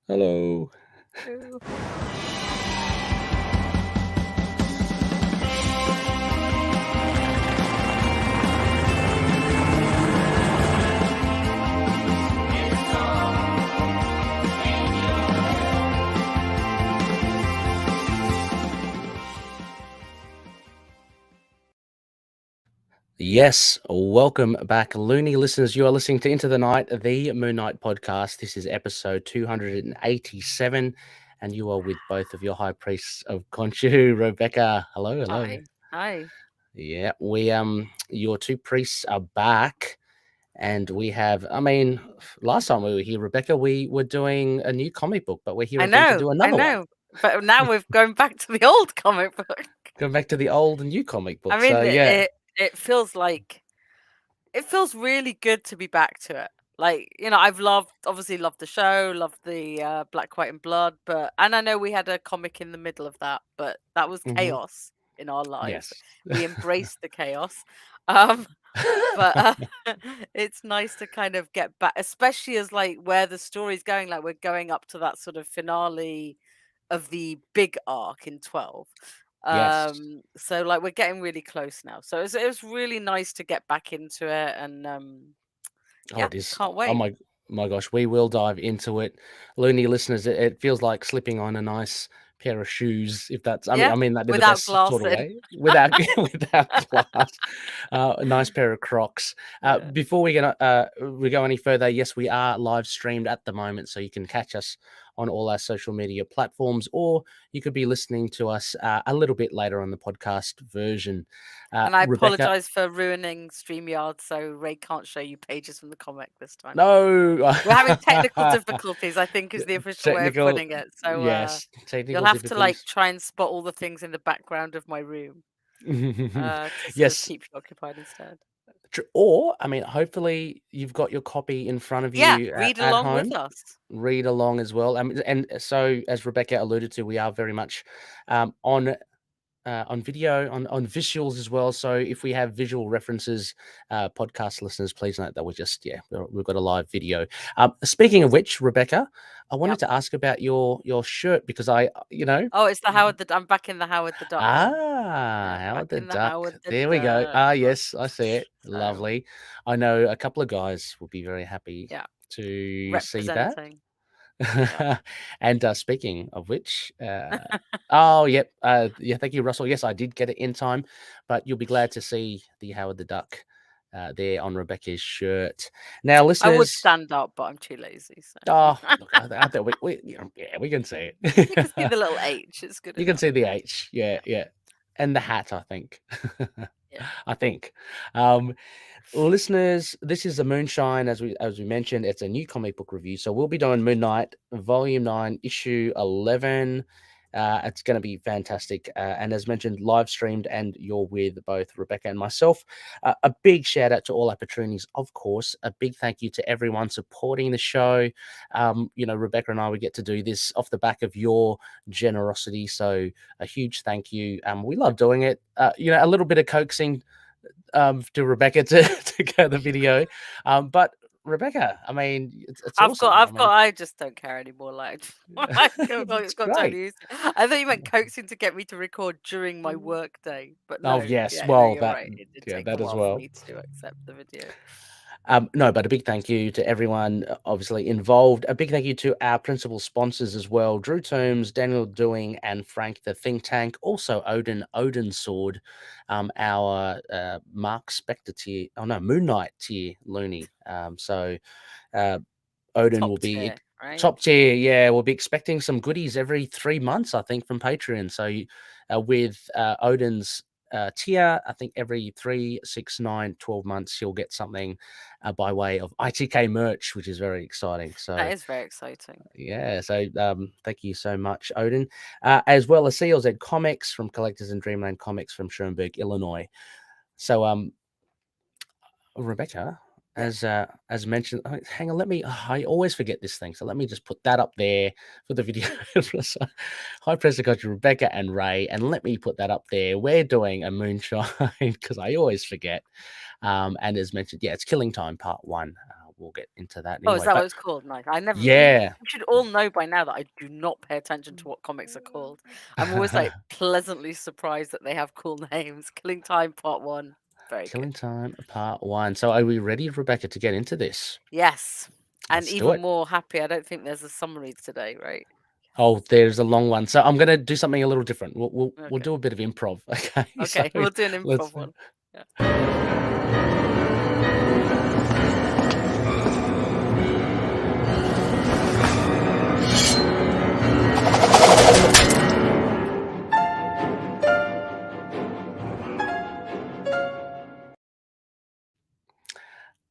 Hello. Ooh. Yes, welcome back, Looney listeners. You are listening to Into the Night, the Moon Knight podcast. This is episode 287, and you are with both of your high priests of Khonshu, Rebecca. Hello, hello. Hi. Yeah, we your two priests are back, and we have. Last time we were here, Rebecca, we were doing a new comic book, but we're here I again to know, do I another one. know. But now we're going back to the old comic book. Going back to the old and new comic I book. So mean, yeah. it feels really good to be back to it. Like, I've obviously loved the show, loved the Black, White, and Blood, and I know we had a comic in the middle of that, but that was Mhm. chaos in our lives. Yes. We embraced the chaos. Um, but it's nice to kind of get back, especially as like where the story's going. Like we're going up to that sort of finale of the big arc in 12. Yes. So like we're getting really close now. So it was really nice to get back into it, and Oh, yeah, it is. can't Oh wait. my gosh, we will dive into it. Looney listeners, it feels like slipping on a nice pair of shoes, if that's Yeah, I mean that in the without best glass sort of in. way. Without without glass. A nice pair of Crocs. Yeah. Before we go any further, yes, we are live streamed at the moment, so you can catch us on all our social media platforms, or you could be listening to us a little bit later on the podcast version. And I Rebecca, apologize for ruining StreamYard, so Ray can't show you pages from the comic this time. no. We're having technical difficulties, I think is the official way of Technical, putting it. So yes, you'll technical have to like difficulties. try and spot all the things in the background of my room to sort of Yes, keep you occupied instead. or I mean, hopefully you've got your copy in front of Yeah, you read at along with home. us. Read along as well. And so, as Rebecca alluded to, we are very much on video, on visuals as well. So if we have visual references, podcast listeners, please note that we've got a live video. Speaking of which, Rebecca, I wanted Yep. to ask about your shirt because Oh, it's the I'm back in the Howard the Duck one. Yeah, Howard back the in the Duck. Howard the There we go. Duck. Yes, I see it. So Lovely. I know a couple of guys will be very happy yeah, to see that. representing. Yeah. And speaking of which, oh, yep. Yeah, thank you, Russell. Yes, I did get it in time, but you'll be glad to see the Howard the Duck there on Rebecca's shirt. Now, I would listeners, stand up, but I'm too lazy. So look, I think yeah, we can see you can see it. the little H. It's good You can enough. see the H. Yeah, yeah. And the hat, I think. Yeah. I think. Um, Listeners, this is a Moonshine, as we mentioned. It's a new comic book review, so we'll be doing Moon Knight, Volume 9, Issue 11. It's going to be fantastic, and as mentioned, live streamed, and you're with both Rebecca and myself. A big shout out to all our patronies, of course. A big thank you to everyone supporting the show. Rebecca and I, we get to do this off the back of your generosity, so a huge thank you. We love doing it. A little bit of coaxing to Rebecca to, to go the video. But Rebecca, I mean, it's awesome. I just don't care anymore. Like, I It's got totally great. used to it. I thought you meant coaxing to get me to record during my work day, but Oh no, yes, yeah, no, well you're that right. It did yeah, take a that as while for well. me to accept the video. No, but a big thank you to everyone obviously involved. A big thank you to our principal sponsors as well: Drew Toombs, Daniel Doing, and Frank the Think Tank. Also, Odin Sword, our Mark Spector tier. Oh no, Moon Knight tier, Looney. Uh, Odin Top will be tier, right? top tier. Yeah, we'll be expecting some goodies every 3 months, I think, from Patreon. So with Odin's tier, I think every 3, 6, 9, 12 months, you'll get something by way of ITK merch, which is very exciting. So That is very exciting. yeah, so thank you so much, Odin, as well as CLZ Comics from Collectors and Dreamland Comics from Schoenberg, Illinois. So Rebecca, Yeah. as mentioned, hang on, I always forget this thing, so let me just put that up there for the video. So, hi, President Coach Rebecca and Ray, and let me put that up there. We're doing a Moonshine because I always forget. And as mentioned, yeah, it's Killing Time Part 1. we'll get into that Oh, is anyway. that what But it's called? Nice. I never. yeah, You should all know by now that I do not pay attention to what comics are called. I'm always like pleasantly surprised that they have cool names. Killing Time Part 1. Very Killing good. Time Part 1. So are we ready, Rebecca, to get into this? Yes. And Let's do even it. more happy. I don't think there's a summary today, right? Oh, there's a long one. So I'm going to do something a little different. We'll Okay. do a bit of improv. Okay. So Okay. We'll do an let's. improv one. Yeah.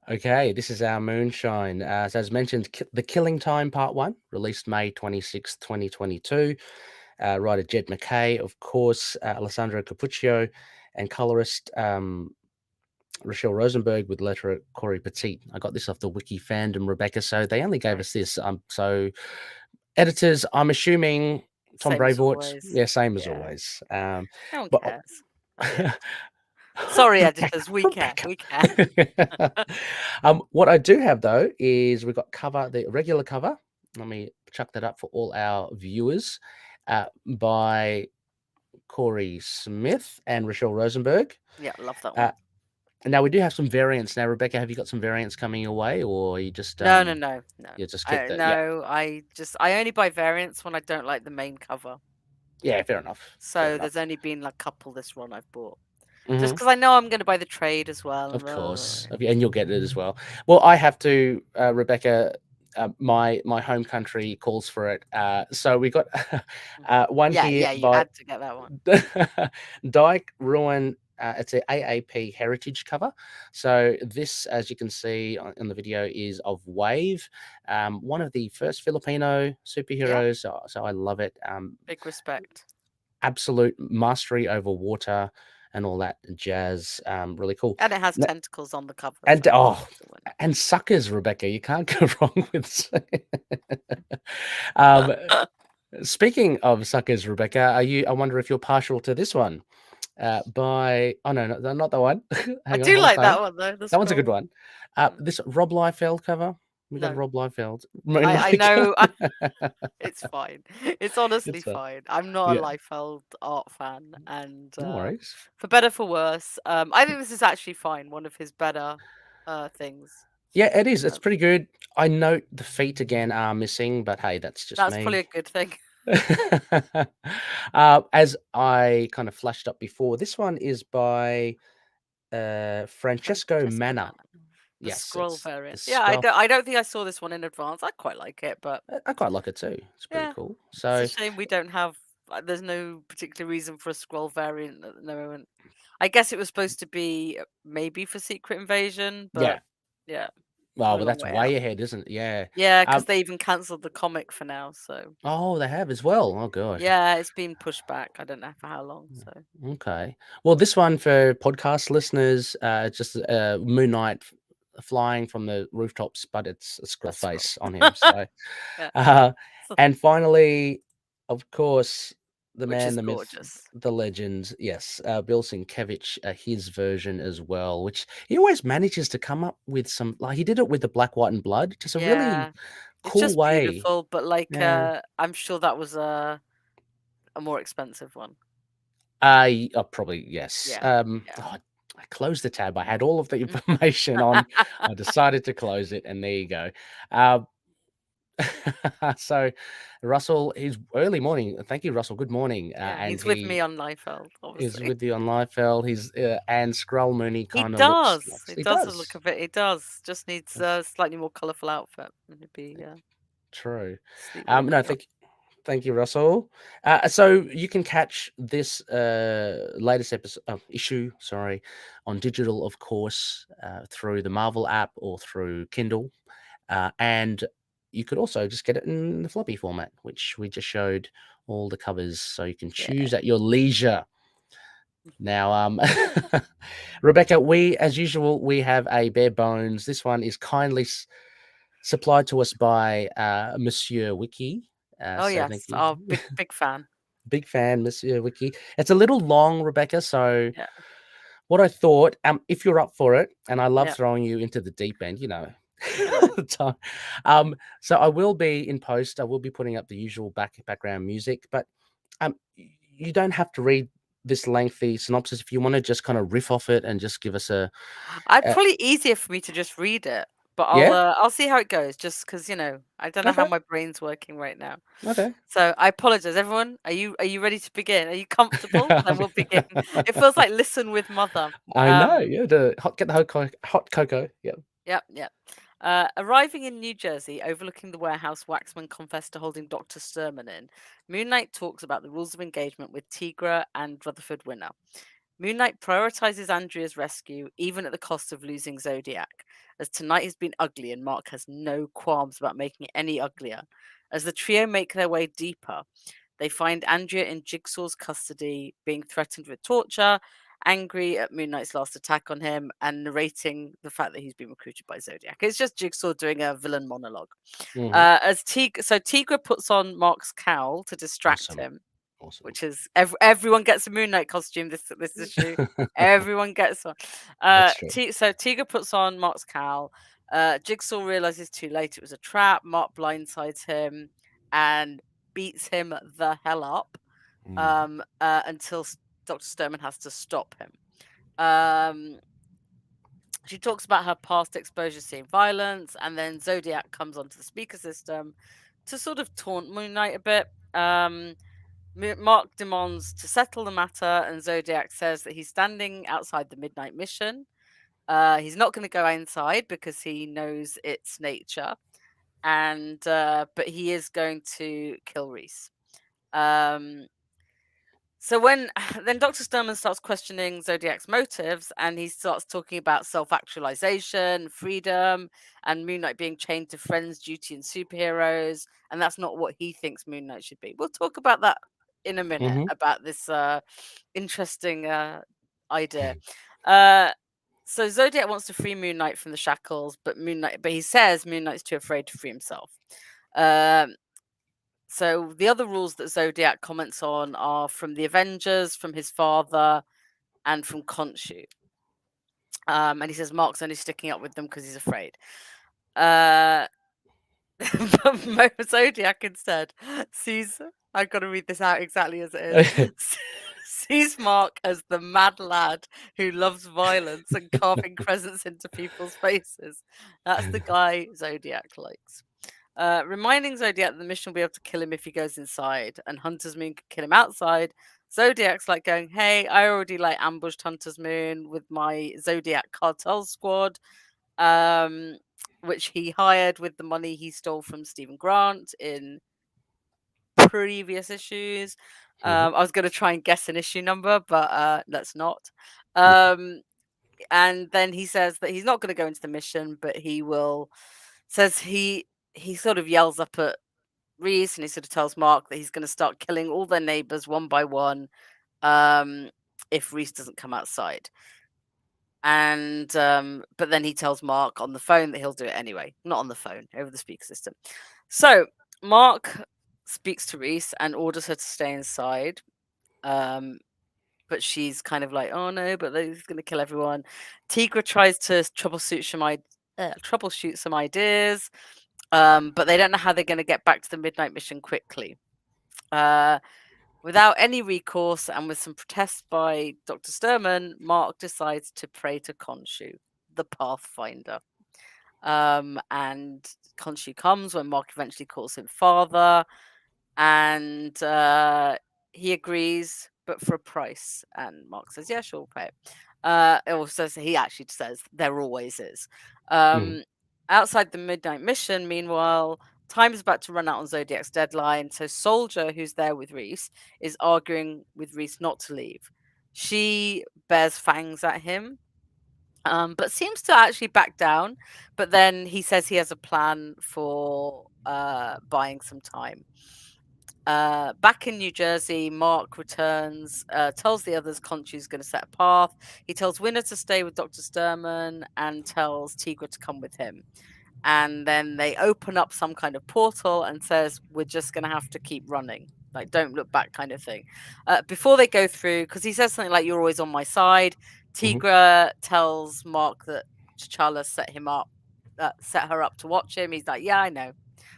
Okay, this is our Moonshine. So as mentioned, The Killing Time Part 1, released May 26th, 2022. Writer Jed MacKay, of course, Alessandro Cappuccio, and colorist Rochelle Rosenberg with letterer Corey Petit. I got this off the Wiki Fandom, Rebecca, so they only gave us this. So editors, I'm assuming Tom Same as Brevoort. always. Yeah, same as Yeah. always. No one But cares. Not the editors. Sorry, editors. We care. Rebecca. We care. What I do have though is we've got the regular cover. Let me chuck that up for all our viewers by Corey Smith and Rochelle Rosenberg. Yeah, love that one. Now we do have some variants. Now, Rebecca, have you got some variants coming your way, or you just No. you just kept it? Yeah, No, I only buy variants when I don't like the main cover. yeah, fair enough. Fair So enough. there's only been like a couple this run I've bought. Just Hmm. because I know I'm going to buy the trade as well. Of course, and you'll get it as well. Well, I have to, Rebecca. My home country calls for it. So we got one here Yeah, you by had to get that one. Dyke Ruin. It's a AAP heritage cover. So this, as you can see on the video, is of Wave, one of the first Filipino superheroes. So I love it. Big respect. Absolute mastery over water and all that jazz. Really cool. And it has tentacles on the cover. And so and suckers, Rebecca. You can't go wrong with. um, Speaking of suckers, Rebecca, I wonder if you're partial to this one. By no, not that one. I Hang on, do hold like that phone. one though. That one's a good one. This Rob Liefeld cover. We got a No, Rob Liefeld. I Moonlight know. cover. It's fine. It's honestly It's fine. fine. I'm not a Yeah, Liefeld art fan, and no worries. for better for worse, I think this is actually fine. One of his better things. Yeah, it is. It's Um, pretty good. I note the feet again are missing, but hey, that's just that's probably me. a good thing. As I kind of flashed up before, this one is by Francesco Francesca Manna. Mann, the Yes, scroll it's the variant. Yeah, scroll. I don't think I saw this one in advance. I quite like it, but I quite like it too. It's pretty yeah, cool. it's a So shame we don't have. There's no particular reason for a scroll variant at the moment. I guess it was supposed to be maybe for Secret Invasion, yeah, but yeah, well, we're a but long that's way out. way ahead, isn't it? Yeah. Yeah, because Um. they even cancelled the comic for now. So Oh, they have as well. Oh gosh. yeah, it's been pushed back. I don't know for how long. So Okay. Well, this one for podcast listeners, just Moon Knight flying from the rooftops, but it's a scroll a scroll. face on him. So, Yeah, uh, and finally, of course, the which man, is the myth, gorgeous. the legend. Yes, Bill Sienkiewicz, his version as well, which he always manages to come up with some. Like he did it with the Black, White, and Blood, just a really Yeah, it's cool just way. beautiful. But like, Yeah. I'm sure that was a more expensive one. Probably yes. Yeah, yeah. I closed the tab. I had all of the information on. I decided to close it, and there you go. Um, so, Russell, his early morning. Thank you, Russell. Good morning. Yeah, And he's with me he on Liefeld, is obviously. with you on Liefeld. He's and Skrull Mooney He kind of looks does. like He he does look does. a bit. He does. Just needs a slightly more colourful outfit. And it'd be True. sleep with a No, hoodie on. thank you, Russell. So you can catch this latest episode issue, sorry, on digital, of course, through the Marvel app or through Kindle, and you could also just get it in the floppy format, which we just showed all the covers, so you can choose Yeah. at your leisure. Now, Rebecca, as usual, we have a bare bones. This one is kindly supplied to us by Monsieur Wiki. Oh So thank yes. you. Oh, big fan. Big fan, Monsieur Wiki. It's a little long, Rebecca. So Yeah. what I thought, if you're up for it, and I love Yeah. throwing you into the deep end, Hello. the time. So I will be in post. I will be putting up the usual background music, but you don't have to read this lengthy synopsis if you want to just kind of riff off it and just give us I'd a probably easier for me to just read it, but yeah. I'll see how it goes just because I don't know how Okay. my brain's working right now. Okay. So I apologize, everyone. Are you ready to begin? Are you comfortable? Then we'll begin. It feels like Listen with Mother. I know. Yeah. Get the hot cocoa. Yeah. Yep, yep. Arriving in New Jersey, overlooking the warehouse Waxman confessed to holding Dr. Sturman in, Moon Knight talks about the rules of engagement with Tigra and Rutherford Winner. Moon Knight prioritizes Andrea's rescue, even at the cost of losing Zodiac, as tonight has been ugly and Mark has no qualms about making it any uglier. As the trio make their way deeper, they find Andrea in Jigsaw's custody, being threatened with torture, angry at Moon Knight's last attack on him, and narrating the fact that he's been recruited by Zodiac. It's just Jigsaw doing a villain monologue. Hmm. So Tigra puts on Mark's cowl to distract Awesome. him, Awesome. which is everyone gets a Moon Knight costume this issue. Everyone gets one. That's true. So Tigra puts on Mark's cowl. Jigsaw realizes too late it was a trap. Mark blindsides him and beats him the hell up Mm. until Dr. Sturman has to stop him. She talks about her past exposure seeing violence, and then Zodiac comes onto the speaker system to sort of taunt Moon Knight a bit. Mark demands to settle the matter, and Zodiac says that he's standing outside the Midnight Mission. He's not going to go inside because he knows its nature, and but he is going to kill Reese. So when then Dr. Sturman starts questioning Zodiac's motives, and he starts talking about self-actualization, freedom, and Moon Knight being chained to friends, duty, and superheroes, and that's not what he thinks Moon Knight should be. We'll talk about that in a minute Hmm. about this interesting idea. Uh, so Zodiac wants to free Moon Knight from the shackles, but he says Moon Knight's too afraid to free himself. Um, so the other rules that Zodiac comments on are from the Avengers, from his father, and from Khonshu. And he says Mark's only sticking up with them because he's afraid. But Zodiac instead sees. I've got to read this out exactly as it is. Sees Mark as the mad lad who loves violence and carving crescents into people's faces. That's the guy Zodiac likes. Reminding Zodiac that the mission will be able to kill him if he goes inside, and Hunter's Moon could kill him outside. Zodiac's like going, "Hey, I already ambushed Hunter's Moon with my Zodiac cartel squad, um, which he hired with the money he stole from Stephen Grant in previous issues." Hmm. I was going to try and guess an issue number, but let's not. Um, and then he says that he's not going to go into the mission, but he will. Says he sort of yells up at Reese, and he sort of tells Mark that he's going to start killing all their neighbors one by one if Reese doesn't come outside. And but then he tells Mark on the phone that he'll do it anyway, not on the phone, over the speaker system. So Mark speaks to Reese and orders her to stay inside. But she's kind of like, "Oh no, but he's going to kill everyone." Tigra tries to troubleshoot some ideas, but they don't know how they're going to get back to the Midnight Mission quickly. Without any recourse and with some protests by Dr. Sturman, Mark decides to pray to Khonshu, the Pathfinder. And Khonshu comes when Mark eventually calls him father, and he agrees, but for a price. And Mark says, "Yeah, sure, we'll pay it." It also he actually says there always is. Hmm. Outside the Midnight Mission, meanwhile, time is about to run out on Zodiac's deadline. So Soldier, who's there with Reese, is arguing with Reese not to leave. She bears fangs at him, but seems to actually back down. But then he says he has a plan for buying some time. Back in New Jersey, Mark returns, tells the others Conchu's going to set a path. He tells Winner to stay with Dr. Sturman and tells Tigra to come with him. And then they open up some kind of portal and says, "We're just going to have to keep running. Like, don't look back," kind of thing. Before they go through, because he says something like, "You're always on my side." Hmm. Tigra tells Mark that T'Challa set him up set her up to watch him. He's like, yeah, I know,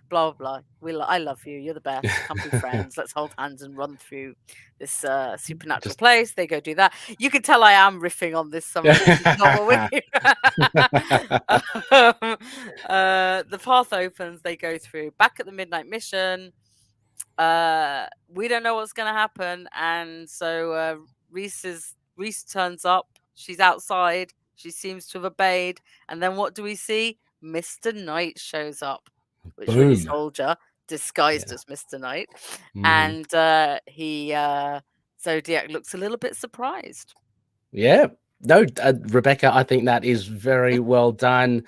blah blah blah. I love you. You're the best. Come be friends. Let's hold hands and run through this supernatural Just place. They go do that. You can tell I am riffing on this summary. This is not what we. The path opens. They go through back at the midnight mission. We don't know what's going to happen, and so Reese turns up. She's outside. She seems to have obeyed, and then what do we see? Mr. Knight shows up, which really boom. Soldier disguised Yeah. as Mr. Knight, Mhm. and he Zodiac looks a little bit surprised. Yeah. No, Rebecca, I think that is very well done.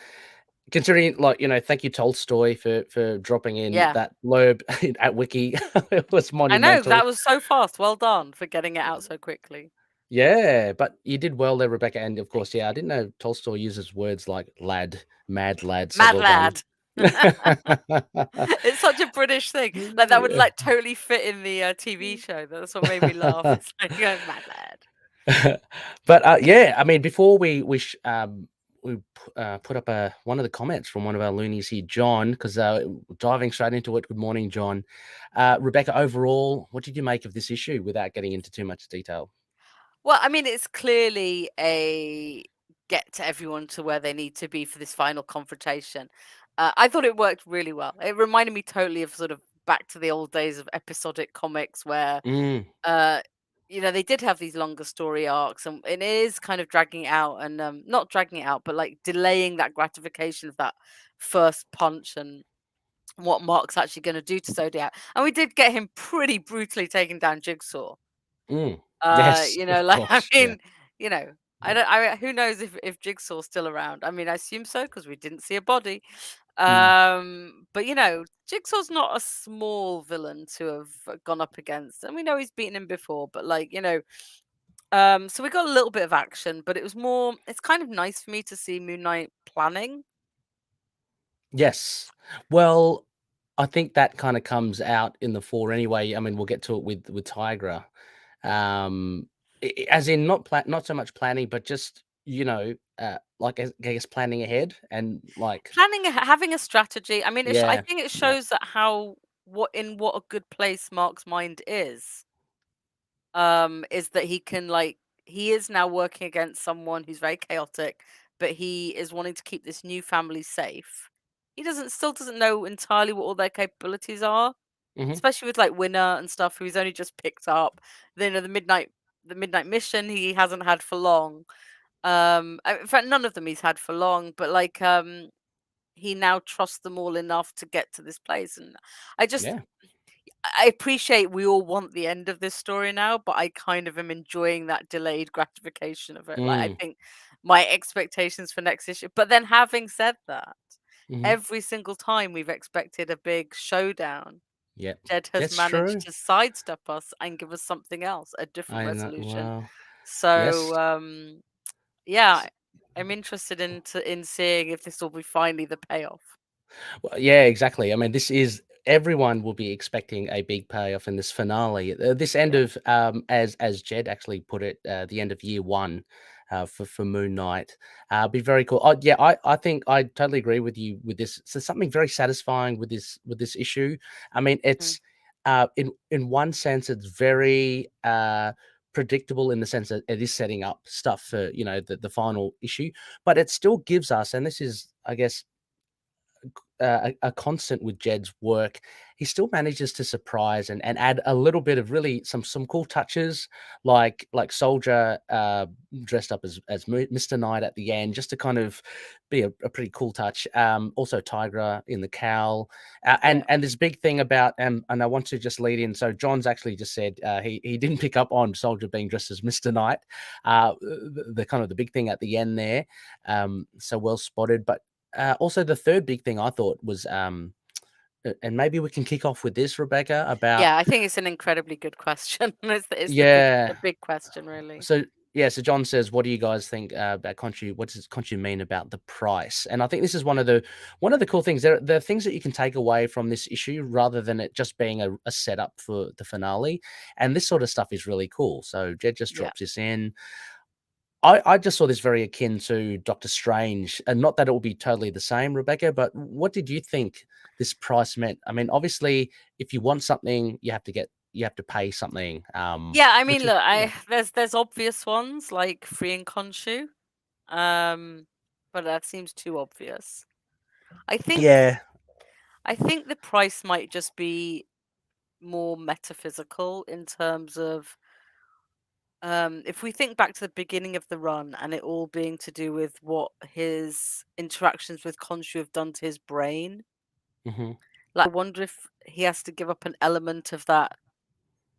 Considering, like, thank you Tolstoy for dropping in Yeah, that blurb at Wiki. It was I know monumental. that was so fast. Well done for getting it out so quickly. Yeah, but you did well there, Rebecca. And of Thank course, yeah, I you, didn't know Tolstoy uses words like lad, mad lad. So Mad well done. Lad. It's such a British thing. Like that would Yeah. like totally fit in the TV show. That's what made me laugh. It's like Mad Lad. But yeah, I mean, before we put up one of the comments from one of our loonies here, John, because diving straight into it. Good morning, John. Rebecca, overall, what did you make of this issue without getting into too much detail? Well, I mean, it's clearly a get to everyone to where they need to be for this final confrontation. I thought it worked really well. It reminded me totally of sort of back to the old days of episodic comics where Mm, uh they did have these longer story arcs, and it is kind of dragging it out and not dragging it out, but like delaying that gratification of that first punch and what Mark's actually going to do to Zodiac. And we did get him pretty brutally taking down Jigsaw. mm. Yes, of Like I course. Yeah. mean, you know, who knows if Jigsaw's still around. I mean, I assume so because we didn't see a body. Mm. But Jigsaw's not a small villain to have gone up against. And we know he's beaten him before, but so we got a little bit of action, but it's kind of nice for me to see Moon Knight planning. Yes. Well, I think that kind of comes out in the 4 anyway. I mean, we'll get to it with Tigra. Um, as in not so much planning, but just, like, I guess planning ahead and like, Having a strategy. I mean, I yeah, think it yeah. shows that what a good place Mark's mind is that he is now working against someone who's very chaotic, but he is wanting to keep this new family safe. He still doesn't know entirely what all their capabilities are, Mhm. especially with like Winner and stuff, who he's only just picked up. Then the midnight mission he hasn't had for long. In fact, none of them he's had for long, but he now trusts them all enough to get to this place. And I just Yeah. I appreciate we all want the end of this story now, but I kind of am enjoying that delayed gratification of it. Like, I Mm. think my expectations for next issue. But then, having said that, Mhm. every single time we've expected a big showdown, Yep. Jed has That's managed true. to sidestep us and give us something else, a different I know. resolution. Well, yes. So, yeah, I'm interested in seeing if this will be finally the payoff. Well, yeah, exactly. I mean, this is everyone will be expecting a big payoff in this finale. This end Yeah. of, as Jed actually put it, the end of year one, for Moon Knight, be very cool. Oh, yeah, I think I totally agree with you with this. So something very satisfying with this issue. I mean, Mm. it's in one sense, it's very predictable in the sense that it is setting up stuff for the final issue, but it still gives us, and this is, I guess, a constant with Jed's work. He still manages to surprise and add a little bit of really some cool touches, like Soldier dressed up as Mr. Knight at the end, just to kind of be a pretty cool touch. Also Tigra in the cowl, Yeah. and this big thing about and I want to just lead in. So John's actually just said he didn't pick up on Soldier being dressed as Mr. Knight. The kind of the big thing at the end there. So well spotted, but also, the third big thing I thought was, and maybe we can kick off with this, Rebecca, about Yeah, I think it's an incredibly good question. It's the yeah. big question, really. So yeah, so John says, "What do you guys think about Conchu? What does Conchu mean about the price?" And I think this is one of the cool things. There are things that you can take away from this issue rather than it just being a setup for the finale. And this sort of stuff is really cool. So Jed just Yeah. drops this in. I just saw this very akin to Doctor Strange, and not that it will be totally the same, Rebecca, but what did you think this price meant? I mean, obviously, if you want something, you have to pay something. Yeah, I Which mean, is look, yeah, there's obvious ones like Free and Khonshu, but that seems too obvious. I think yeah, I think the price might just be more metaphysical in terms of if we think back to the beginning of the run and it all being to do with what his interactions with Khonshu have done to his brain. hmm Like, I wonder if he has to give up an element of that.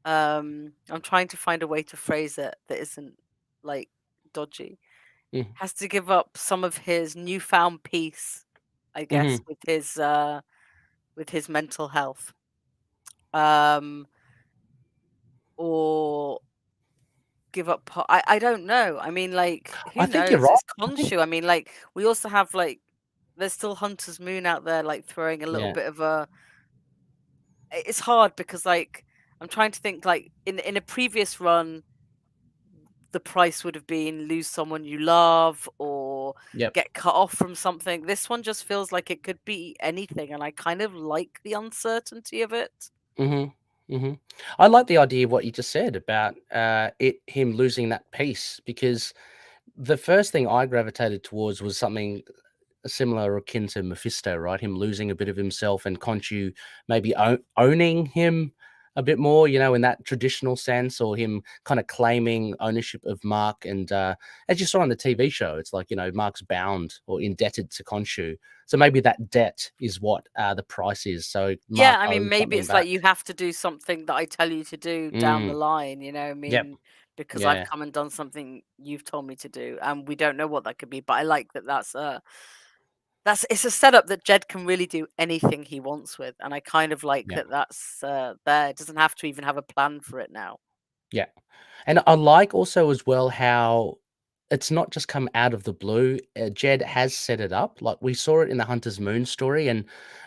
I'm trying to find a way to phrase it that isn't like dodgy. hmm Has to give up some of his newfound peace, I guess, hmm with his mental health. Um, or give up I don't know. I mean, like, I who think you're knows? right. It's I think Khonshu. I mean, like, we also have like there's still Hunter's Moon out there, like throwing a little yeah, bit of a it's hard because like I'm trying to think like in a previous run the price would have been lose someone you love or yep. get cut off from something. This one just feels like it could be anything, and I kind of like the uncertainty of it. hmm hmm I like the idea of what you just said about him losing that piece, because the first thing I gravitated towards was something similar or akin to Mephisto, right? Him losing a bit of himself and Khonshu maybe owning him a bit more, in that traditional sense, or him kind of claiming ownership of Mark. And as you saw on the TV show, it's like, Mark's bound or indebted to Khonshu. So maybe that debt is what the price is. So Yeah, Mark I mean, owes maybe something it's like back. you have to do something that I tell you to do down the Mm, line, I yep. mean, because I've Yeah. come and done something you've told me to do, and we don't know what that could be. But I like that that's it's a setup that Jed can really do anything he wants with, and I kind of like Yeah. that that's there. It doesn't have to even have a plan for it now. Yeah. And I like also as well how it's not just come out of the blue. Jed has set it up. Like we saw it in the Hunter's Moon story, and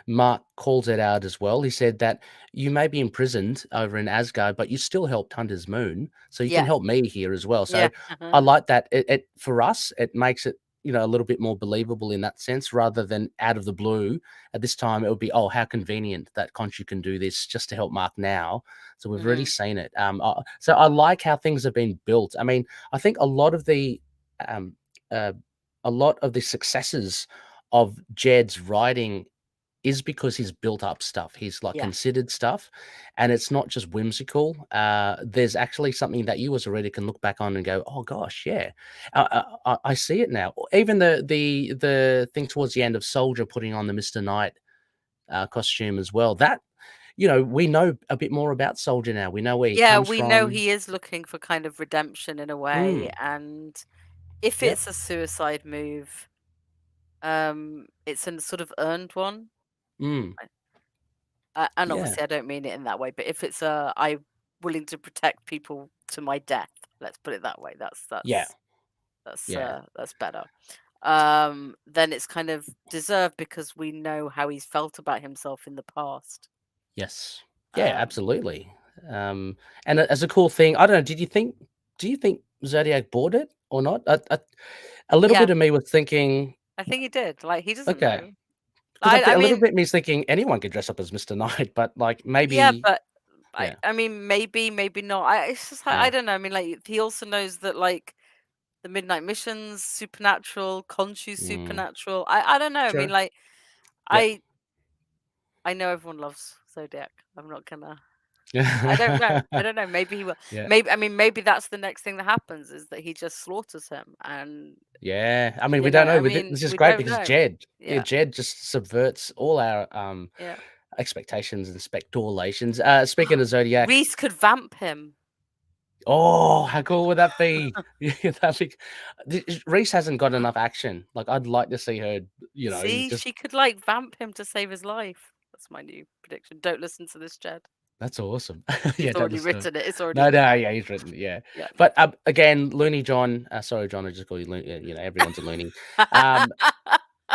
Mark calls it out as well. He said that you may be imprisoned over in Asgard, but you still helped Hunter's Moon, so you can Yeah, help me here as well. yeah, So I like that. It for us, it makes it a little bit more believable in that sense, rather than out of the blue. At this time, it would be, oh, how convenient that Khonshu can do this just to help Mark now. So we've already hmm seen it. So I like how things have been built. I mean, I think um, uh, a lot of the successes of Jed's writing is because he's built up stuff. He's like yeah, considered stuff, and it's not just whimsical. There's actually something that you as a reader can look back on and go, "Oh gosh, yeah, I see it now." Even the thing towards the end of Soldier putting on the Mister Knight costume as well. That we know a bit more about Soldier now. We know where he yeah. comes We know from. he is looking for kind of redemption in a way, Mm, and if yep. it's a suicide move, it's a sort of earned one. Mm, And yeah. obviously, I don't mean it in that way, but if it's a I'm willing to protect people to my death, let's put it that way. That's Yeah. that's Yeah. that's better. Then it's kind of deserved because we know how he's felt about himself in the past. Yes. Yeah, Um, absolutely. And as a cool thing, I don't know, do you think Zodiac bought it or not? A little yeah, bit of me was thinking, I think he did. Like he doesn't okay, know. because I a little mean, bit me is thinking anyone could dress up as Mr. Knight, but like yeah, maybe, but yeah, I mean, maybe not. It's just like, I yeah, don't know. I mean, like he also knows that like the Midnight Missions supernatural, Khonshu's mm, supernatural. I don't know. I mean, true. like Yep. I I know everyone loves Zodiac. I'm not gonna. I don't know. I don't know. Maybe he will. Yeah. Maybe I mean maybe that's the next thing that happens is that he just slaughters him, and Yeah. I mean, we don't know. I mean This is we great don't because know. Jed, yeah, Yeah, Jed just subverts all our yeah. expectations and speculations. Speaking of Zodiac, Reese could vamp him. oh, how cool would that be? Yeah, Reese hasn't got enough action. Like, I'd like to see her, See, just she could like vamp him to save his life. That's my new prediction. Don't listen to this, Jed. that's awesome. He's Yeah, don't already listen to him. written it. It's already No, written. no, yeah, he's written it, yeah. Yeah. But, again, Looney John, sorry, John, I just call you Looney, everyone's a Looney. Um,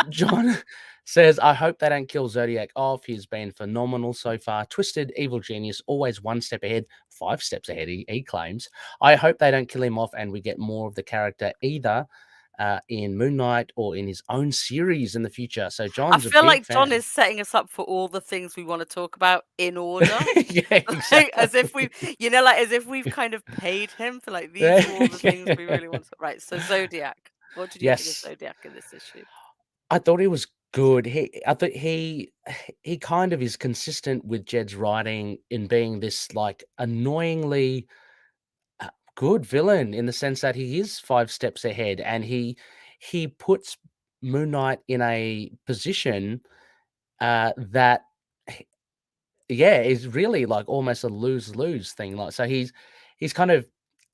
John says, I hope they don't kill Zodiac off. He's been phenomenal so far. Twisted, evil genius, always one step ahead, 5 steps ahead, he claims. I hope they don't kill him off and we get more of the character either in Moon Knight or in his own series in the future. So I John's a feel big like John fan. is setting us up for all the things we wanna talk about in order. Yeah, Like, as exactly. if we've like, as if we've kind of paid him for, like, these Yeah. are all the things we really want to right, so Zodiac. What did you think of Yes. Zodiac in this issue? I thought he was good. I thought he kind of is consistent with Jed's writing in being this like annoyingly good villain in the sense that he is 5 steps ahead, and he puts Moon Knight in a position that yeah, is really like almost a lose-lose thing. Like, so he's kind of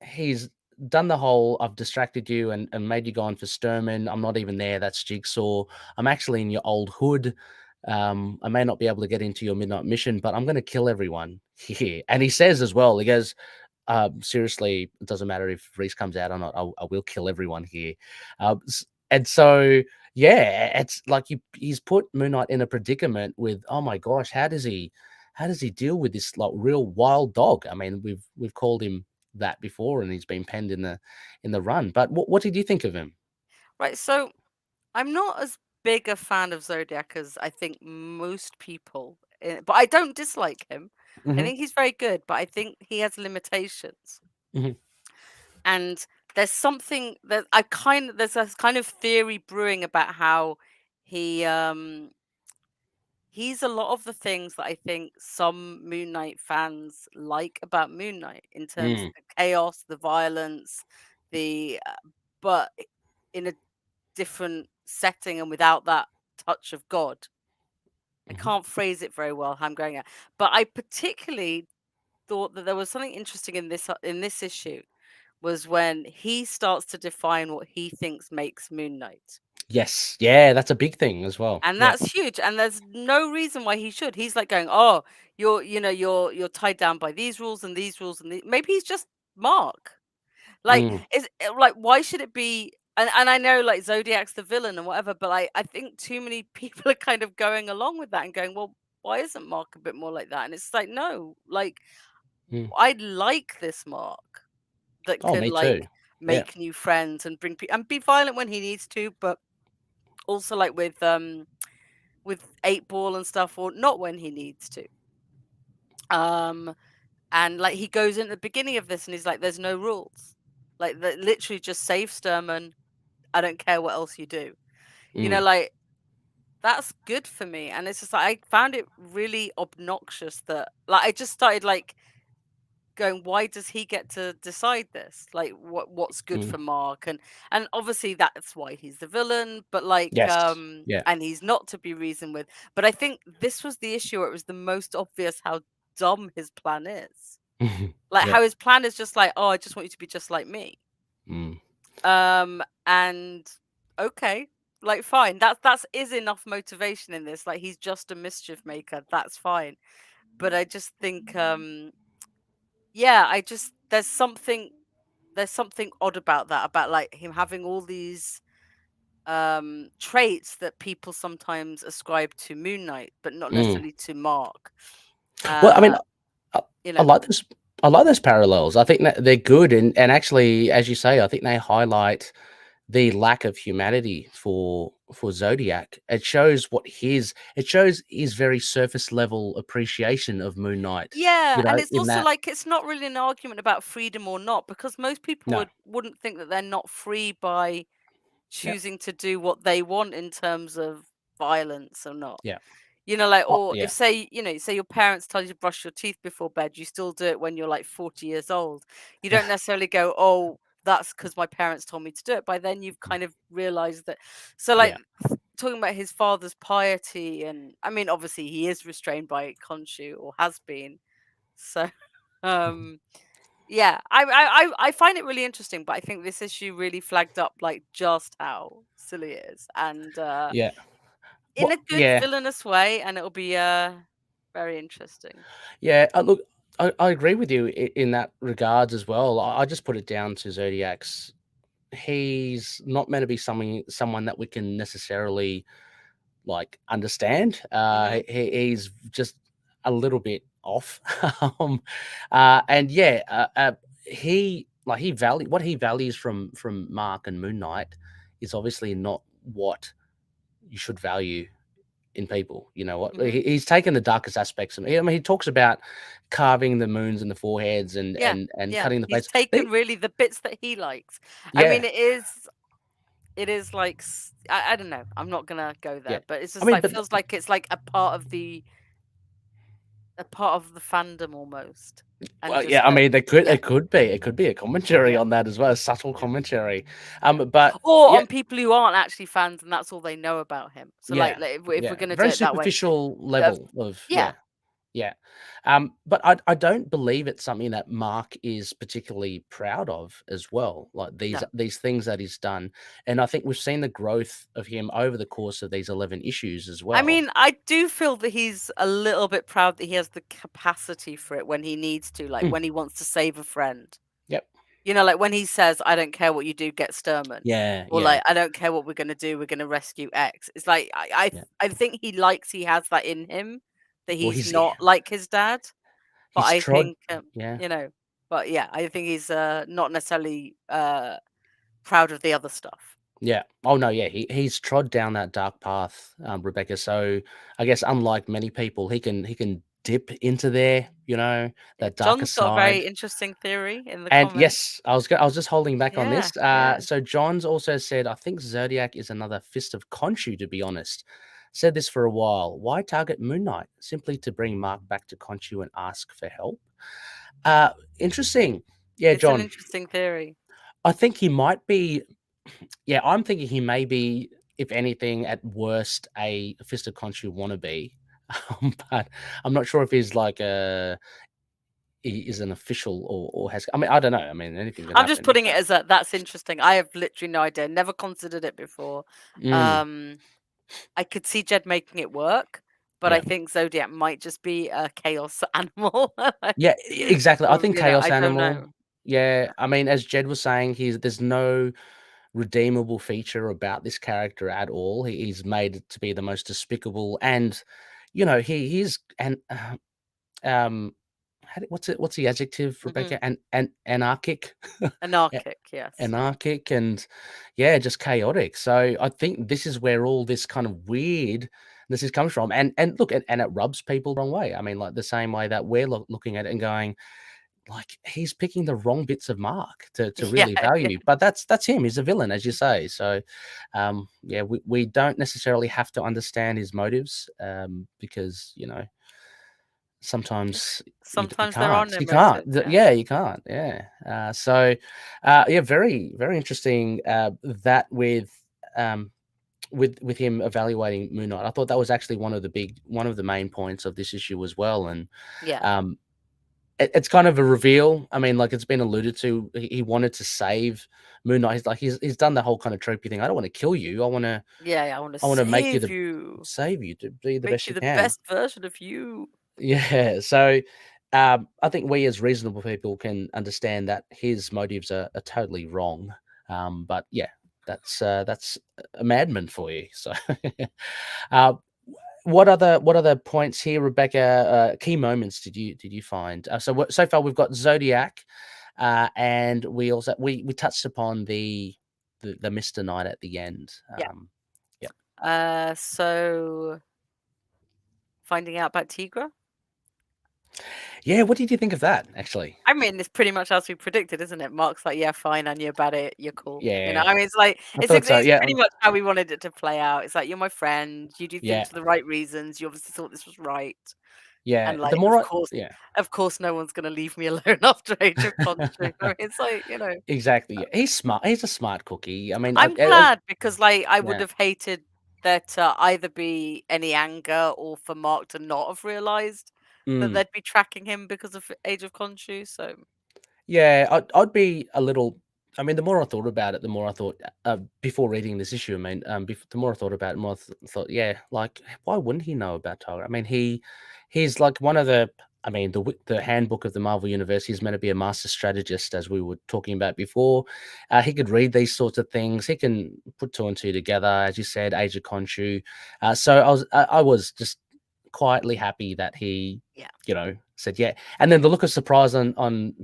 he's done the whole I've distracted you and made you go on for Sturman. I'm not even there. That's Jigsaw. I'm actually in your old hood. I may not be able to get into your midnight mission, but I'm going to kill everyone here. And he says as well, he goes, seriously, it doesn't matter if Reese comes out or not. I will kill everyone here. And so, yeah, it's like he's put Moon Knight in a predicament with, oh my gosh, how does he deal with this like real wild dog? I mean, we've called him that before, and he's been penned in the run. But what did you think of him? Right, so I'm not as big a fan of Zodiac as I think most people, but I don't dislike him. I Hmm. think he's very good, but I think he has limitations. Hmm. And there's something that there's this kind of theory brewing about how he he's a lot of the things that I think some Moon Knight fans like about Moon Knight in terms of Mm, the chaos, the violence, the but in a different setting and without that touch of God. I mhm. can't phrase it very well how I'm going at, but I particularly thought that there was something interesting in this issue was when he starts to define what he thinks makes Moon Knight. Yes, yeah, that's a big thing as well. And Yeah. that's huge. And there's no reason why he should. He's like going, oh, you're tied down by these rules and these rules and maybe he's just Mark. Like, Mm, like why should it be? And I know like Zodiac's the villain and whatever, but I think too many people are kind of going along with that and going, well, why isn't Mark a bit more like that? And it's like, no, like mm. I like this Mark that Oh, can me too. like Yeah. make new friends and bring people and be violent when he needs to, but also like with 8 Ball and stuff, or not when he needs to. Um, and like he goes in at the beginning of this and he's like, "There's no rules, like that. Literally, just save Sturman. I don't care what else you do." Mm, Like that's good for me. And it's just like I found it really obnoxious that like I just started like going, why does he get to decide this? Like what's good mm. for Mark? And obviously that's why he's the villain, but like Yes. Yeah. and he's not to be reasoned with. But I think this was the issue where it was the most obvious how dumb his plan is. Like Yeah. how his plan is just like, oh, I just want you to be just like me. Mm, And okay, like fine. That's is enough motivation in this. Like he's just a mischief maker. That's fine. But I just think yeah, I just there's something odd about that, about like him having all these traits that people sometimes ascribe to Moon Knight, but not mm. necessarily to Mark. Well, I mean, Uh, I, you I know. like this. I like those parallels. I think that they're good, and actually, as you say, I think they highlight the lack of humanity for Zodiac. It shows his very surface level appreciation of Moon Knight. Yeah, You and know, it's in also that, like it's not really an argument about freedom or not, because most people no, wouldn't think that they're not free by yeah, choosing to do what they want in terms of violence or not. yeah, Like, oh, or if yeah, say, say your parents tell you to brush your teeth before bed, you still do it when you're like 40 years old. You don't necessarily go, oh, that's because my parents told me to do it. By then you've kind of realized that. So like yeah, talking about his father's piety, and I mean obviously he is restrained by Khonshu, or has been. So um yeah, I find it really interesting, but I think this issue really flagged up like just how silly it is. And yeah. in What? a good Yeah, villainous way, and it'll be very interesting. yeah. Look, I agree with you in that regards as well. I just put it down to Zodiac's he's not meant to be someone that we can necessarily like understand. Mhm. He's just a little bit off. um, and yeah, he value what he values from Mark and Moon Knight is obviously not what you should value in people. You know what? Mhm. He's taken the darkest aspects. I mean, he talks about carving the moons and the foreheads and Yeah. and Yeah. cutting the He's face. taken really the bits that he likes. I mean, Yeah, it is like I don't know. I'm not gonna go yeah. there, but it's I just mean, like but feels like it's like a part of the fandom almost, and well, just yeah. I mean, yeah, it could be a commentary yeah, on that as well, a subtle yeah. commentary. But Or yeah, on people who aren't actually fans and that's all they know about him. So yeah, if we're yeah. gonna do Very it that way, superficial of level of yeah, yeah. But I don't believe it's something that Mark is particularly proud of as well. Like no. these things that he's done, and I think we've seen the growth of him over the course of these 11 issues as I well. mean, I do feel that he's a little bit proud that he has the capacity for it when he needs to, like Mm, when he wants to save a friend. yep. Like when he says, "I don't care what you do, get Sturman," Yeah. or Yeah. like, "I don't care what we're gonna do, we're gonna rescue X." It's like Yeah. I think he has that in him, that Well, he's not like his dad. But he's I trod. think, Yeah. you know, but yeah, I think he's not necessarily proud of the other stuff. Yeah. Oh no, yeah. He's trod down that dark path, Rebecca. So I guess unlike many people, he can dip into there, Yeah, that darker John's got a very side. interesting theory in the And comments. yes, I was just holding back on Yeah, this. yeah. So John's also said, I think Zodiac is another fist of Khonshu, to be honest. Said this for a while. Why target Moon Knight? Simply to bring Mark back to Khonshu and ask for help. Uh, Interesting. Yeah, It's an John. interesting theory. I think he might be. Yeah, I'm thinking he may be, if anything, at worst, a fist of Khonshu wannabe. But I'm not sure if he's like he is an official or has. I mean, I don't know. I mean, anything can I'm just happen. putting it But as that's interesting. I have literally no idea. Never considered it before. mm, Um, I could see Jed making it work, but I yeah. think Zodiac might just be a chaos animal. Yeah, exactly. I Or, think Chaos I don't Animal. know. Yeah, I mean, as Jed was saying, there's no redeemable feature about this character at all. He's made it to be the most despicable, and he's um, what's the adjective, Hmm. Rebecca? And anarchic, A- Anarchic, yes. anarchic, and yeah, just chaotic. So I think this is where all this kind of weird. This is comes from, and look, and it rubs people the wrong way. I mean, like the same way that we're looking at it and going, like he's picking the wrong bits of Mark to Yeah, really yeah. value. But that's him. He's a villain, as you say. So, yeah, we don't necessarily have to understand his motives, because sometimes you Sometimes there are can't. no You can't. motives, yeah. Yeah, you can't. Yeah. So, yeah, very very interesting. That um, with him evaluating Moon Knight, I thought that was actually one of the main points of this issue as well, and Yeah. um, it's kind of a reveal. I mean, like it's been alluded to. He wanted to save Moon Knight. He's done the whole kind of tropey thing. I don't want to kill you. Yeah, yeah, I wanna I want to make you save the you, save you to be the make best you you the can. best version of you. Yeah. So, I think we as reasonable people can understand that his motives are totally wrong. But yeah, that's a madman for you. So, uh, what other points here, Rebecca? Key moments did you find? So far we've got Zodiac, and we touched upon the Mister Knight at the end. Yeah. Yep. So finding out about Tigra? Yeah. What did you think of that? Actually. I mean, it's pretty much as we predicted, isn't it? Mark's like, "Yeah, fine, I knew about it, you're cool." Yeah. I mean, it's like I thought so. it's Yeah. pretty much how we wanted it to play out. It's like, "You're my friend, you do Yeah. things for the right reasons, you obviously thought this was right." Yeah. And, The like, more yeah. of course, no one's gonna leave me alone after Age of Control. I mean, it's like, Exactly. uh, Yeah. He's smart. He's a smart cookie. I mean, I'm glad because, like, I would yeah. have hated there to either be any anger or for Mark to not have realized that Mm. they'd be tracking him because of Age of Khonshu, so Yeah, I'd be a little. I mean, the more I thought about it, the more I thought, before reading this issue. I mean, the more I thought about it, the more I thought, yeah, like why wouldn't he know about Tiger? I mean, he's like one of the I mean, the handbook of the Marvel Universe, he's meant to be a master strategist, as we were talking about before. He could read these sorts of things. He can put two and two together, as you said, Age of Khonshu. So I was just quietly happy that he, Yeah. said yeah. And then the look of surprise on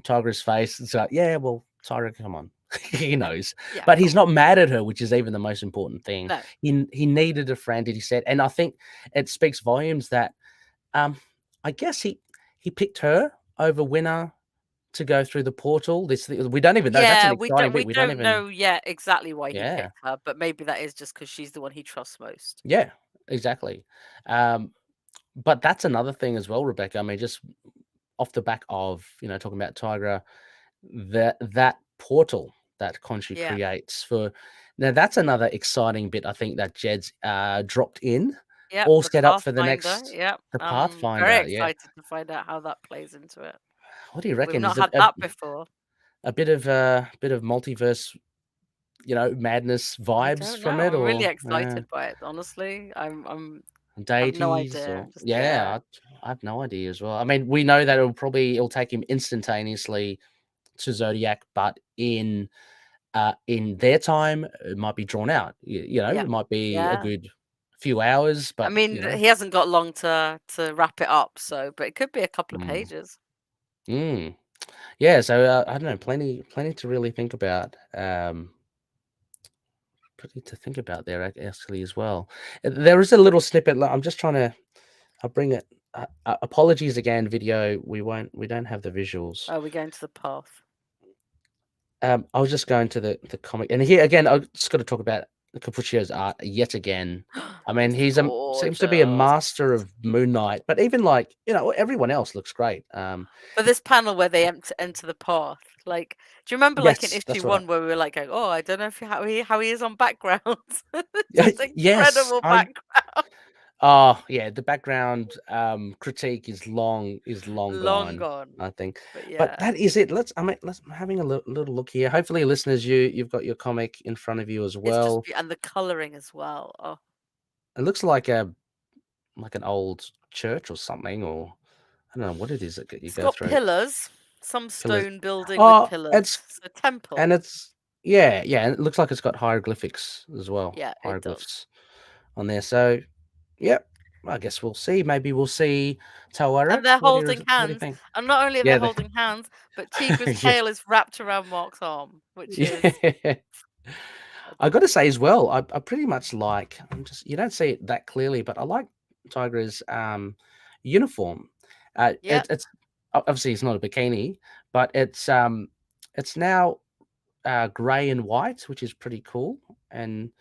Tigra's face. It's like, yeah, well, Tigra, come on. He Yeah. knows, Yeah, of but he's course. not mad at her, which is even the most important thing. No. He needed a friend, he said, and I think it speaks volumes that um, I guess he picked her over Winner to go through the portal. We don't even know. That's an Yeah, exciting we bit. We don't don't even. know yet exactly why he Yeah, picked her, but maybe that is just because she's the one he trusts most. yeah, exactly. Um, but that's another thing as well, Rebecca. I mean, just off the back of talking about Tigra, that portal that Khonshu Yeah. creates for now. That's another exciting bit. I think that Jed's dropped in, Yep, all the set up for the Pathfinder, next yep. the I'm very Pathfinder. Yeah, excited to find out how that plays into it. what do you We've reckon? not Is it had that before. a bit of multiverse, madness I vibes don't from know. it, I'm really or excited by it, honestly. I've no deities, idea. or Just yeah. yeah, I have no idea as well. I mean, we know that it'll take him instantaneously to Zodiac, but in their time, it might be drawn out. Yeah. It might be a Yeah. good few hours, I but mean, he hasn't got long to wrap it up, so but it could be a couple of mm, pages. mm. Yeah. So I don't know, plenty to really think about. Plenty to think about there actually as well. There is a little snippet. I'm just trying to. I'll bring it. Apologies again, video. We don't have the visuals. Oh, we're going to the path. I was just going to the comic, and here again, I just got to talk about Capuccio's art yet again. I mean, It's he's seems to be a gorgeous. master of Moon Knight, but even like everyone else looks great. But this panel where they enter the path, like, do you remember like in Yes, issue that's what. one where we were like, going, oh, I don't know how he is on backgrounds. Yeah, Just yes, incredible I'm. background. Oh yeah, the background critique is long Long gone, gone. I think. But But yeah, that is it. Let's I'm having a little look here. Hopefully, listeners, you've got your comic in front of you as it's just well. and the coloring as well. Oh, It looks like an old church or something, or I don't know what it is that you it's go got through. pillars, some Pillars. stone building with Oh, pillars. So temple. it's yeah, yeah. And it looks like it's got hieroglyphics as well. Yeah, it does. Hieroglyphs on there. So yep. I guess we'll see. Maybe we'll see And Tawaret. they're What do you holding what do you hands. think? And not only are they Yeah, holding hands, but Tigra's yes. tail is wrapped around Mark's arm, which is Yeah. I got to say as well, I pretty much like. You don't see it that clearly, but I like Tiger's uniform. yeah. It's obviously it's not a bikini, but it's now grey and white, which is pretty cool. And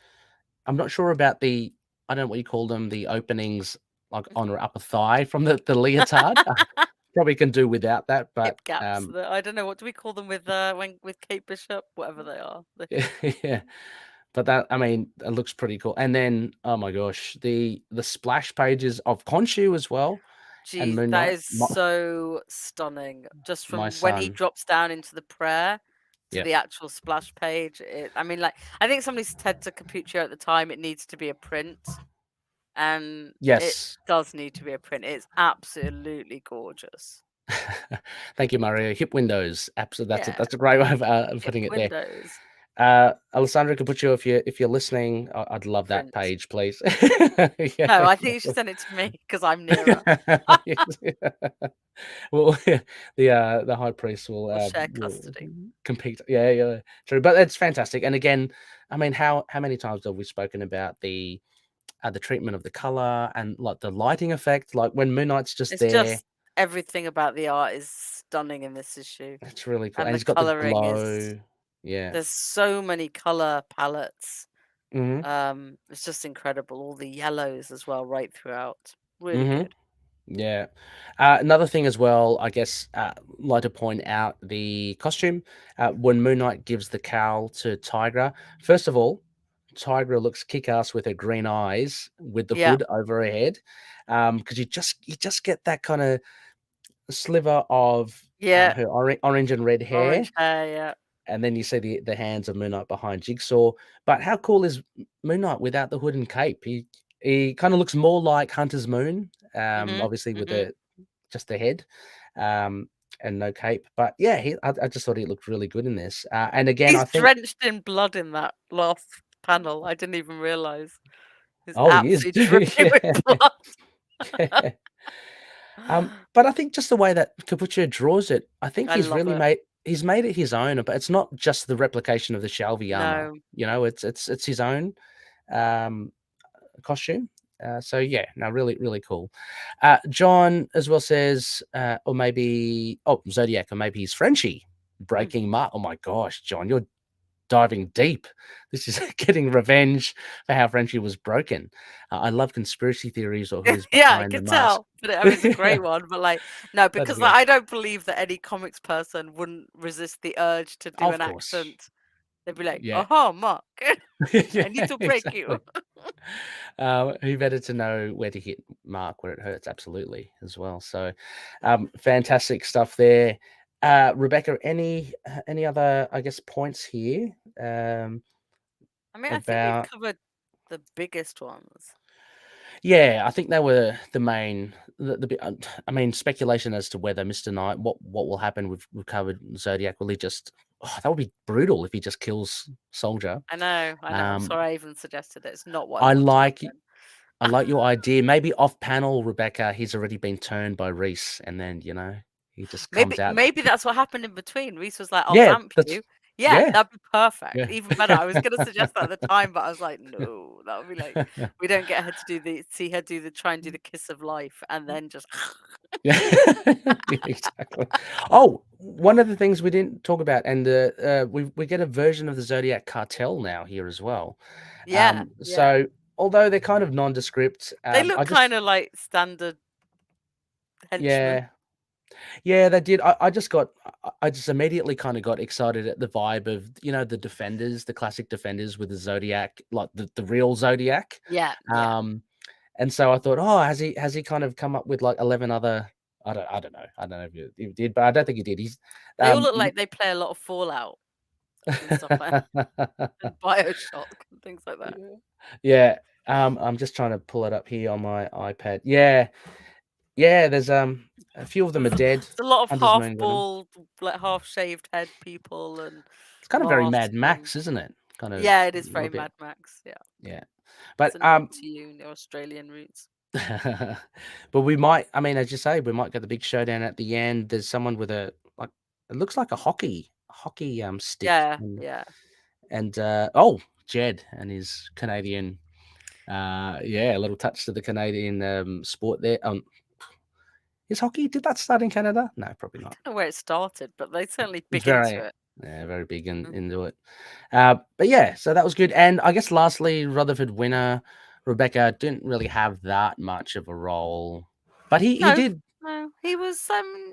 I'm not sure about I don't know what you call them, the openings like on her upper thigh from the leotard. Probably can do without that, but Hip gaps. I don't know what do we call them with when with Kate Bishop, whatever they are. yeah. But that, I mean, it looks pretty cool. And then, oh my gosh, the splash pages of Khonshu as well, and Geez, Moon that Knight. is so stunning. Just My from when he son, drops down into the prayer to yeah, the actual splash page. I mean, like I think somebody said to Capuccio at the time, it needs to be a print, and it yes. does need to be a print. It's absolutely gorgeous. Thank you, Mario. Hip windows, absolutely. Yeah, That's a great way of hip putting it there. windows, Alessandra Capuccio, if you're listening, I'd love that print. page, please. Yeah, No, I think you should send it to me because I'm nearer. yes. Well, the high priest We'll share will custody. compete. Yeah, yeah, true. But it's fantastic. And again, I mean, how many times have we spoken about the treatment of the color and like the lighting effect? Like when Moon Knight's just It's there, just everything about the art is stunning in this issue, it's really cool. and And the he's got the coloring is glow. Yeah. there's so many color palettes. Mm-hmm. It's just incredible. All the yellows as well, right throughout. Really Mm-hmm. good. Yeah. Another thing as well, I guess, like to point out the costume. When Moon Knight gives the cowl to Tigra, first of all, Tigra looks kick-ass with her green eyes, with the Yeah, hood over her head, because you just get that kind of sliver of yeah. her orange and red hair, Orange hair. Yeah. and then you see the hands of Moon Knight behind Jigsaw. But how cool is Moon Knight without the hood and cape? He kind of looks more like Hunter's Moon, Mhm. obviously with Mhm. the just the head, um, and no cape. But yeah, I just thought he looked really good in this. And again, I He's think, drenched in blood in that last panel. I didn't even realize. He's oh, he is, absolutely dripping with yeah, blood. yeah. But I think just the way that Capuccio draws it, I think I love it. he's made it his own. But it's not just the replication of the Shalvey armor. No. You know, it's his own um, costume. So yeah, no, really, really cool. John as well says, or maybe Zodiac, or maybe he's Frenchie Mm. breaking Mark. Oh my gosh, John, you're diving deep. This is getting revenge for how Frenchie was broken. I love conspiracy theories or who's Yeah, I behind the could mask. tell. But I mean, it's a great one. But like, no, That's because like, good. I don't believe that any comics person wouldn't resist the urge to do Of an course. accent. They'd be like, Yeah. "Oh, Mark, I need Yeah, to break you." exactly. Who better to know where to hit Mark where it hurts? Absolutely, as well. So, fantastic stuff there. Rebecca, any other, I guess, points here I mean, I think we've about? covered the biggest ones. Yeah, I think they were the main. I mean, speculation as to whether Mr. Knight, what will happen. We've covered Zodiac. Will he just? Oh, that would be brutal if he just kills Soldier. I know, I know. I'm Um, sorry I even suggested it. It's not what I I want to like happen. I like your idea. Maybe off panel, Rebecca, he's already been turned by Reese, and then he just Maybe comes out. maybe that's what happened in between. Reese was like, "I'll Yeah, vamp that's you." Yeah, yeah, that'd be perfect. yeah. Even better. I was gonna suggest that at the time, but I was like, no, that would be like we don't get her to see her do the try and do the kiss of life and then just Yeah, yeah, exactly. Oh, one of the things we didn't talk about, and we get a version of the Zodiac cartel now here as well. yeah, yeah. So although they're kind of nondescript, They look I just kind of like standard henchmen. yeah. Yeah, they did. I just immediately kind of got excited at the vibe of, the Defenders, the classic Defenders with the Zodiac, like the real Zodiac. Yeah, yeah. Um, and so I thought, oh, has he kind of come up with like 11 other? I don't know if he did, but I don't think he did. He's They all um, look like they play a lot of Fallout and stuff like and BioShock and things like that. yeah. I'm just trying to pull it up here on my iPad. Yeah, yeah. There's a few of them are There's dead. a lot of Hunter's half Moon got 'em. bald, like half shaved head people and It's kind of very Mad masks and Max, isn't it? Kind of yeah, it a is little very bit, Mad Max. Yeah. yeah. It's But a nod to you and your Australian roots. but we might. I mean, as you say, we might get the big showdown at the end. There's someone with a like it looks like a hockey stick, Yeah, yeah. and oh, Jed and his Canadian. Yeah, a little touch to the Canadian sport there. Is hockey? Did that start in Canada? No, probably I not. don't know where it started, but they certainly It's big into very, it. yeah, very big Mm. into it. But yeah, so that was good. And I guess lastly, Rutherford winner, Rebecca didn't really have that much of a role, but he No, did. no, he was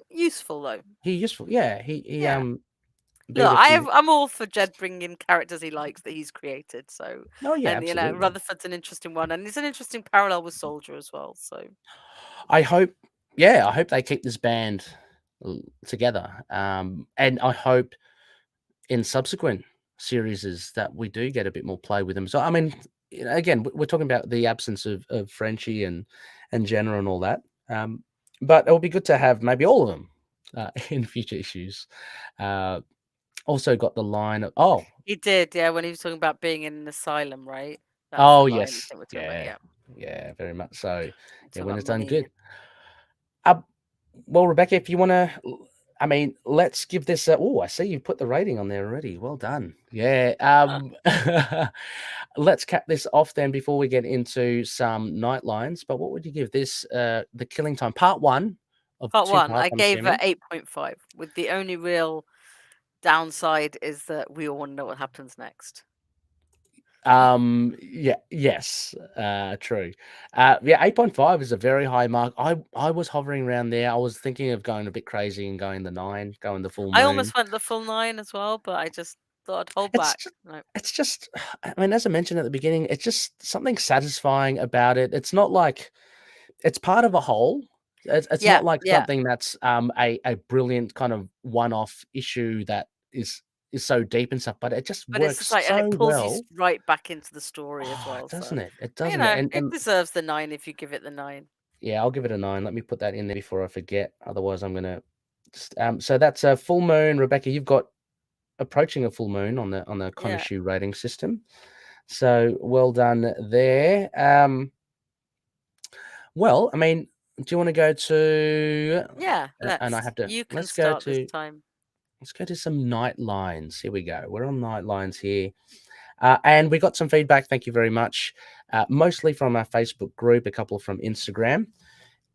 useful though. He useful. Yeah, he Yeah. beat Look, a few. I'm all for Jed bringing in characters he likes that he's created. So, Oh yeah, and absolutely. Rutherford's an interesting one, and it's an interesting parallel with Soldier as well. So, I hope. Yeah, I hope they keep this band together. And I hope in subsequent series is that we do get a bit more play with them. So I mean, again, we're talking about the absence of Frenchie and Jenna and all that. But it would be good to have maybe all of them in future issues. Uh, also got the line of he did, yeah, when he was talking about being in an asylum, right? That's the oh line I yes, think we're talking about. yeah, Yeah, yeah, very much so. it's Yeah, all when that it's done money. good. Uh, well, Rebecca, if you want to, I mean, let's give this. Oh, I see you put the rating on there already. Well done. Yeah. Let's cap this off then before we get into some night lines. But what would you give this? The Killing Time Part One of Part two one, parts. I I'm gave it assuming. 8.5. With the only real downside is that we all want to know what happens next. Yeah, yes, true. Yeah, 8.5 is a very high mark. I was hovering around there. I was thinking of going a bit crazy and going the 9, going the full I moon. almost went the full 9 as well, but I just thought I'd hold It's back. just, No. it's just, I mean, as I mentioned at the beginning, it's just something satisfying about it. It's not like it's part of a whole. It's Yeah, not like yeah. something that's a brilliant kind of one-off issue that is so deep and stuff, but it just But it's just works like, and so it pulls you well. right back into the story as Oh, well. So, doesn't it? It doesn't it? it And deserves the 9 if you give it the 9. Yeah, I'll give it a 9. Let me put that in there before I forget. Otherwise, I'm gonna. So that's a full moon, Rebecca. You've got approaching a full moon on the Yeah. Konoshu rating system. So well done there. Well, I mean, do you want to go to? Yeah, And I have to. you can Let's go start this to. time. Let's go to some night lines. Here we go. We're on night lines here. And we got some feedback. Thank you very much. Mostly from our Facebook group, a couple from Instagram.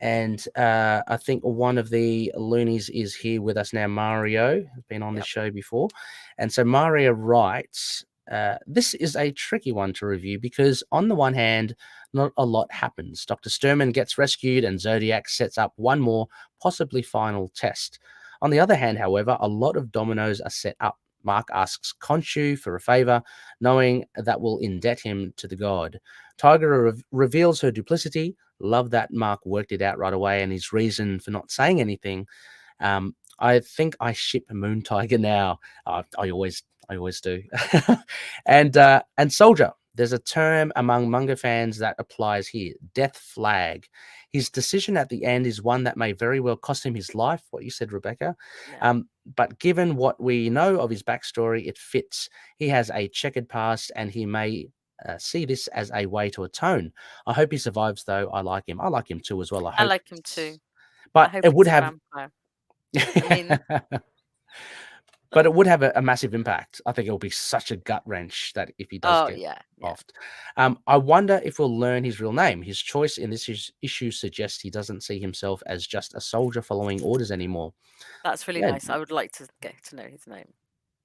And I think one of the loonies is here with us now. Mario has been on this Yep. show before. And so Mario writes, this is a tricky one to review because, on the one hand, not a lot happens. Dr. Sturman gets rescued and Zodiac sets up one more, possibly final test. On the other hand, however, a lot of dominoes are set up. Mark asks Khonshu for a favor, knowing that will indebt him to the god. Tiger reveals her duplicity. Love that Mark worked it out right away and his reason for not saying anything. I think I ship Moon Tiger now. I always do. And Soldier. There's a term among manga fans that applies here: death flag. His decision at the end is one that may very well cost him his life. What you said, Rebecca. Yeah. But given what we know of his backstory, it fits. He has a checkered past, and he may see this as a way to atone. I hope he survives, though. I like him. I like him too, as well. I like him too. I But hope it would it's a have. vampire. I mean, But it would have a massive impact. I think it will be such a gut wrench that if he does oh get yeah, yeah. offed. I wonder if we'll learn his real name. His choice in this issue suggests he doesn't see himself as just a soldier following orders anymore. That's really Yeah, nice. I would like to get to know his name.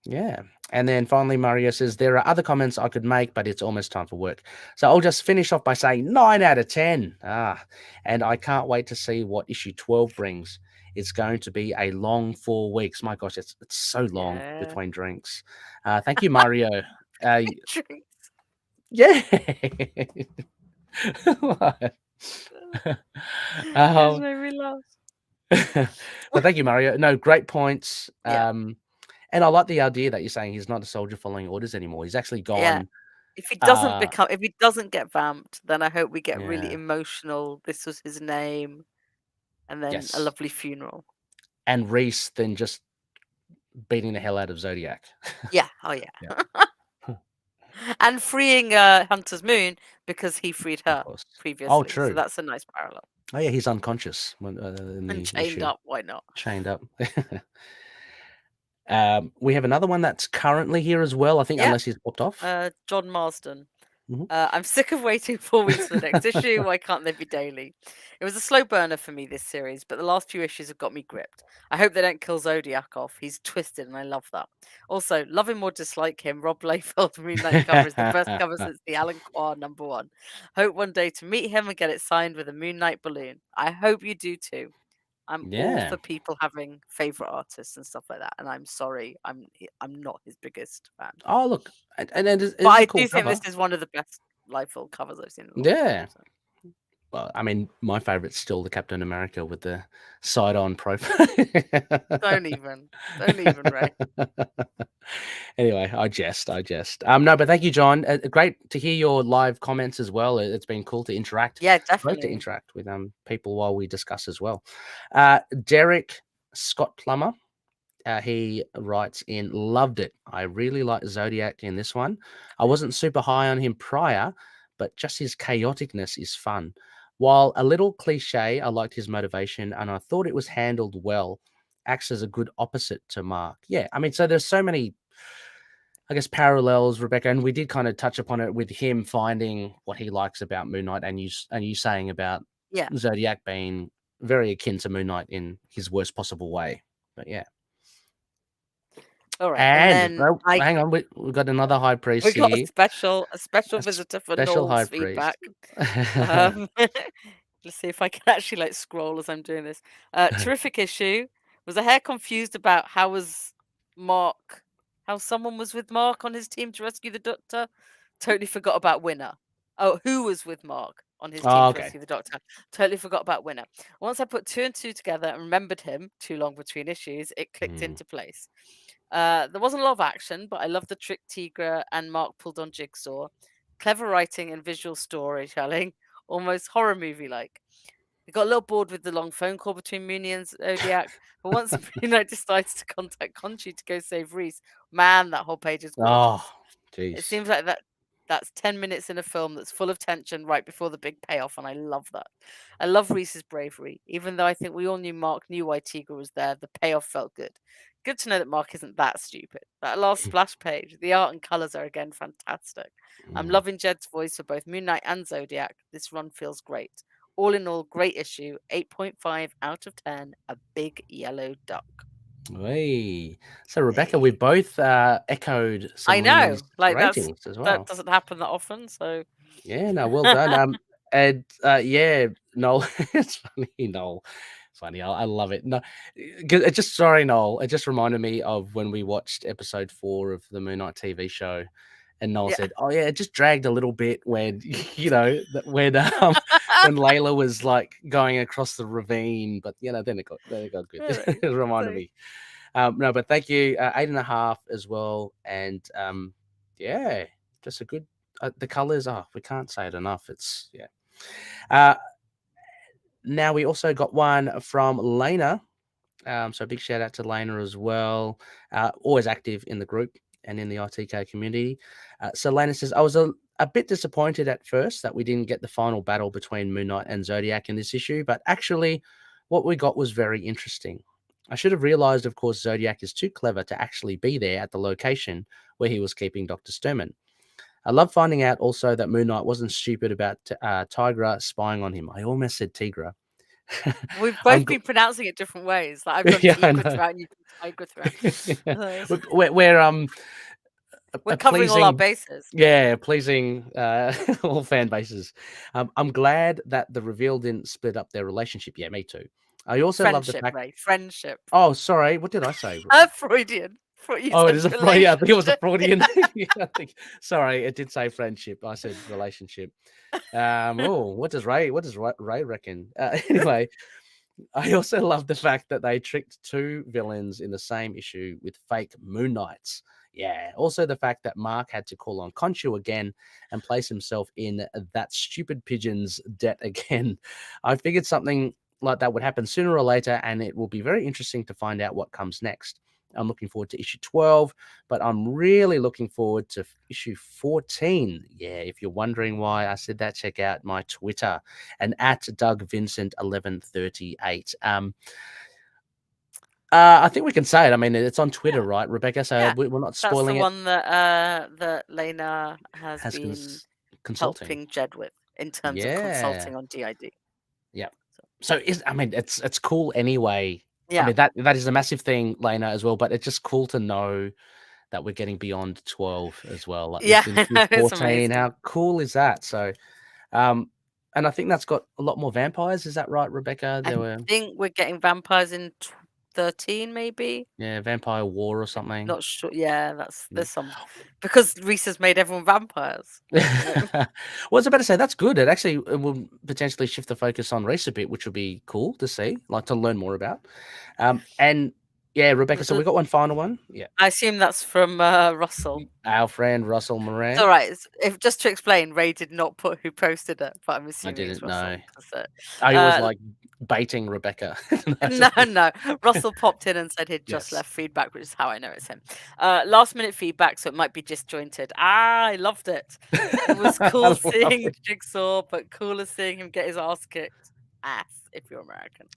yeah. And then finally, Mario says, there are other comments I could make, but it's almost time for work. So I'll just finish off by saying 9 out of 10. And I can't wait to see what issue 12 brings. It's going to be a long 4 weeks. My gosh, it's so long Yeah. between drinks. Thank you, Mario. Drinks. Yeah. Just um, made me laugh. but thank you, Mario. No, great points. Yeah. And I like the idea that you're saying he's not a soldier following orders anymore. He's actually Yeah. gone. If he Uh, doesn't get vamped, then I hope we get really yeah. emotional. This was his name, and then a Yes. lovely funeral. And Reese then just beating the hell out of Zodiac. Yeah. Oh yeah. Yeah, And freeing Hunter's Moon because he freed of her course. Oh, previously. So true. that's a nice parallel. Oh, yeah, he's unconscious in And the chained issue. up, why not? Chained up. We have another one that's currently here as well, I think, Yep. unless he's popped off. John Marsden. Mhm. I'm sick of waiting 4 weeks for the next issue. Why can't they be daily? It was a slow burner for me, this series, but the last few issues have got me gripped. I hope they don't kill Zodiac off. He's twisted, and I love that. Also, love him or dislike him, Rob Liefeld Moon Knight cover is the best cover since the Alan Quar #1. Hope one day to meet him and get it signed with a Moon Knight balloon. I hope you do too. I'm all Yeah. for people having favorite artists and stuff like that, and I'm sorry, I'm not his biggest fan. Oh, look. And it is But a I cool do think cover. this is one of the best Liefeld covers I've seen in a long time. Yeah. So. Well, I mean, my favorite's still the Captain America with the side-on profile. Don't even, Ray. Anyway, I jest. No, but thank you, John. Great to hear your live comments as well. It's been cool to interact. Yeah, Great to definitely. interact with people while we discuss as well. Derek Scott Plummer, he writes in, loved it. I really like Zodiac in this one. I wasn't super high on him prior, but just his chaoticness is fun. While a little cliche, I liked his motivation and I thought it was handled well. Acts as a good opposite to Mark. Yeah, I mean, so there's so many, I guess, parallels, Rebecca, and we did kind of touch upon it with him finding what he likes about Moon Knight, and you saying about Yeah. Zodiac being very akin to Moon Knight in his worst possible way. But yeah. All right, And and then hang on, we've got another high priest we got here. a special A visitor for special high Noel's priest. feedback. Let's see if I can actually scroll as I'm doing this. Terrific issue. Was a hair confused about how someone was with Mark on his team to rescue the Doctor. Totally forgot about Winner. Oh, who was with Mark on his team Oh, to okay. rescue the Doctor? Totally forgot about Winner. Once I put 2 and 2 together and remembered him, too long between issues, it clicked into place. There wasn't a lot of action, but I love the trick Tigra and Mark pulled on Jigsaw. Clever writing and visual storytelling, almost horror movie like. He got a little bored with the long phone call between Mooney and Zodiac, but once Moon Knight decides to contact Conchi to go save Reese, man, that whole page is Oh, gorgeous. It jeez. seems like that's 10 minutes in a film that's full of tension right before the big payoff, and I love that. I love Reese's bravery. Even though I think we all knew Mark knew why Tigra was there, the payoff felt good. Good to know that Mark isn't that stupid. That last splash page, the art and colours are again fantastic. I'm Mm. loving Jed's voice for both Moon Knight and Zodiac. This run feels great. All in all, great issue. 8.5 out of 10. A big yellow duck. Hey. So, Rebecca, we Hey. both echoed I some know. Looney's Like ratings as that well. doesn't happen that often. So Yeah, no, well done. And yeah, Noel, it's funny, Noel. Funny, I love it. No, it just sorry, Noel. It just reminded me of when we watched episode 4 of the Moon Knight TV show, and Noel yeah. said, "Oh yeah, it just dragged a little bit when when Layla was like going across the ravine, but then it got good." Really. It reminded So me. No, but thank you. 8.5 as well, and yeah, just a good. The colors, we can't say it enough. It's yeah. Uh, Now we also got one from Lena. So a big shout out to Lena as well. Always active in the group and in the ITK community. So Lena says, I was a bit disappointed at first that we didn't get the final battle between Moon Knight and Zodiac in this issue, but actually, what we got was very interesting. I should have realized, of course, Zodiac is too clever to actually be there at the location where he was keeping Dr. Sturman. I love finding out also that Moon Knight wasn't stupid about Tigra spying on him. I almost said Tigra. we've I'm both been pronouncing it different ways. Like I've done yeah, I Tigra know. throughout and you've done Tigra throughout. Yeah. Uh, We're We're a covering all our pleasing, bases. yeah, pleasing all fan bases. I'm glad that the reveal didn't split up their relationship. Yeah, me too. I also love the Friendship, fact. Ray. Friendship. Oh, sorry, what did I say? Freudian. You Oh, it said is a Freudian. Yeah, I think it was a relationship. Freudian. Yeah, I think. Sorry, it did say friendship. I said relationship. Oh, what does Ray reckon? Anyway, I also love the fact that they tricked two villains in the same issue with fake Moon Knights. Yeah. Also, the fact that Mark had to call on Khonshu again and place himself in that stupid pigeon's debt again. I figured something like that would happen sooner or later, and it will be very interesting to find out what comes next. I'm looking forward to issue 12, but I'm really looking forward to issue 14. Yeah, if you're wondering why I said that, check out my Twitter and at Doug Vincent 1138. I think we can say it. I mean, it's on Twitter, Yeah. right, Rebecca? So Yeah. we're not That's the spoiling it. one that that Lena has Has been consulting. helping Jed with in terms of Yeah, consulting on DID. yeah. So, So I mean, it's cool anyway. I yeah. mean that is a massive thing, Lena, as well. But it's just cool to know that we're getting beyond 12 as well, like Yeah, within I know, it's 14. amazing. How cool is that? So, and I think that's got a lot more vampires. Is that right, Rebecca? I There were think we're getting vampires in 13, maybe. yeah, Vampire War or something. Not sure. Yeah, that's Yeah. there's some because Reese has made everyone vampires. Like, Well, I was about to say that's good. It will potentially shift the focus on race a bit, which would be cool to see, like to learn more about. And yeah, Rebecca. So we got one final one. Yeah, I assume that's from Russell. our friend Russell It's Moran. all right. If just to explain, Ray did not put who posted it, but I'm I assuming it's didn't know. Russell. 'Cause, I was uh, like baiting Rebecca. That's no, all. no. Russell popped in and said he'd just Yes. left feedback, which is how I know it's him. Last minute feedback, so it might be disjointed. I loved it. It was I cool love seeing it. Jigsaw, but cooler seeing him get his ass kicked. Ass, if you're American.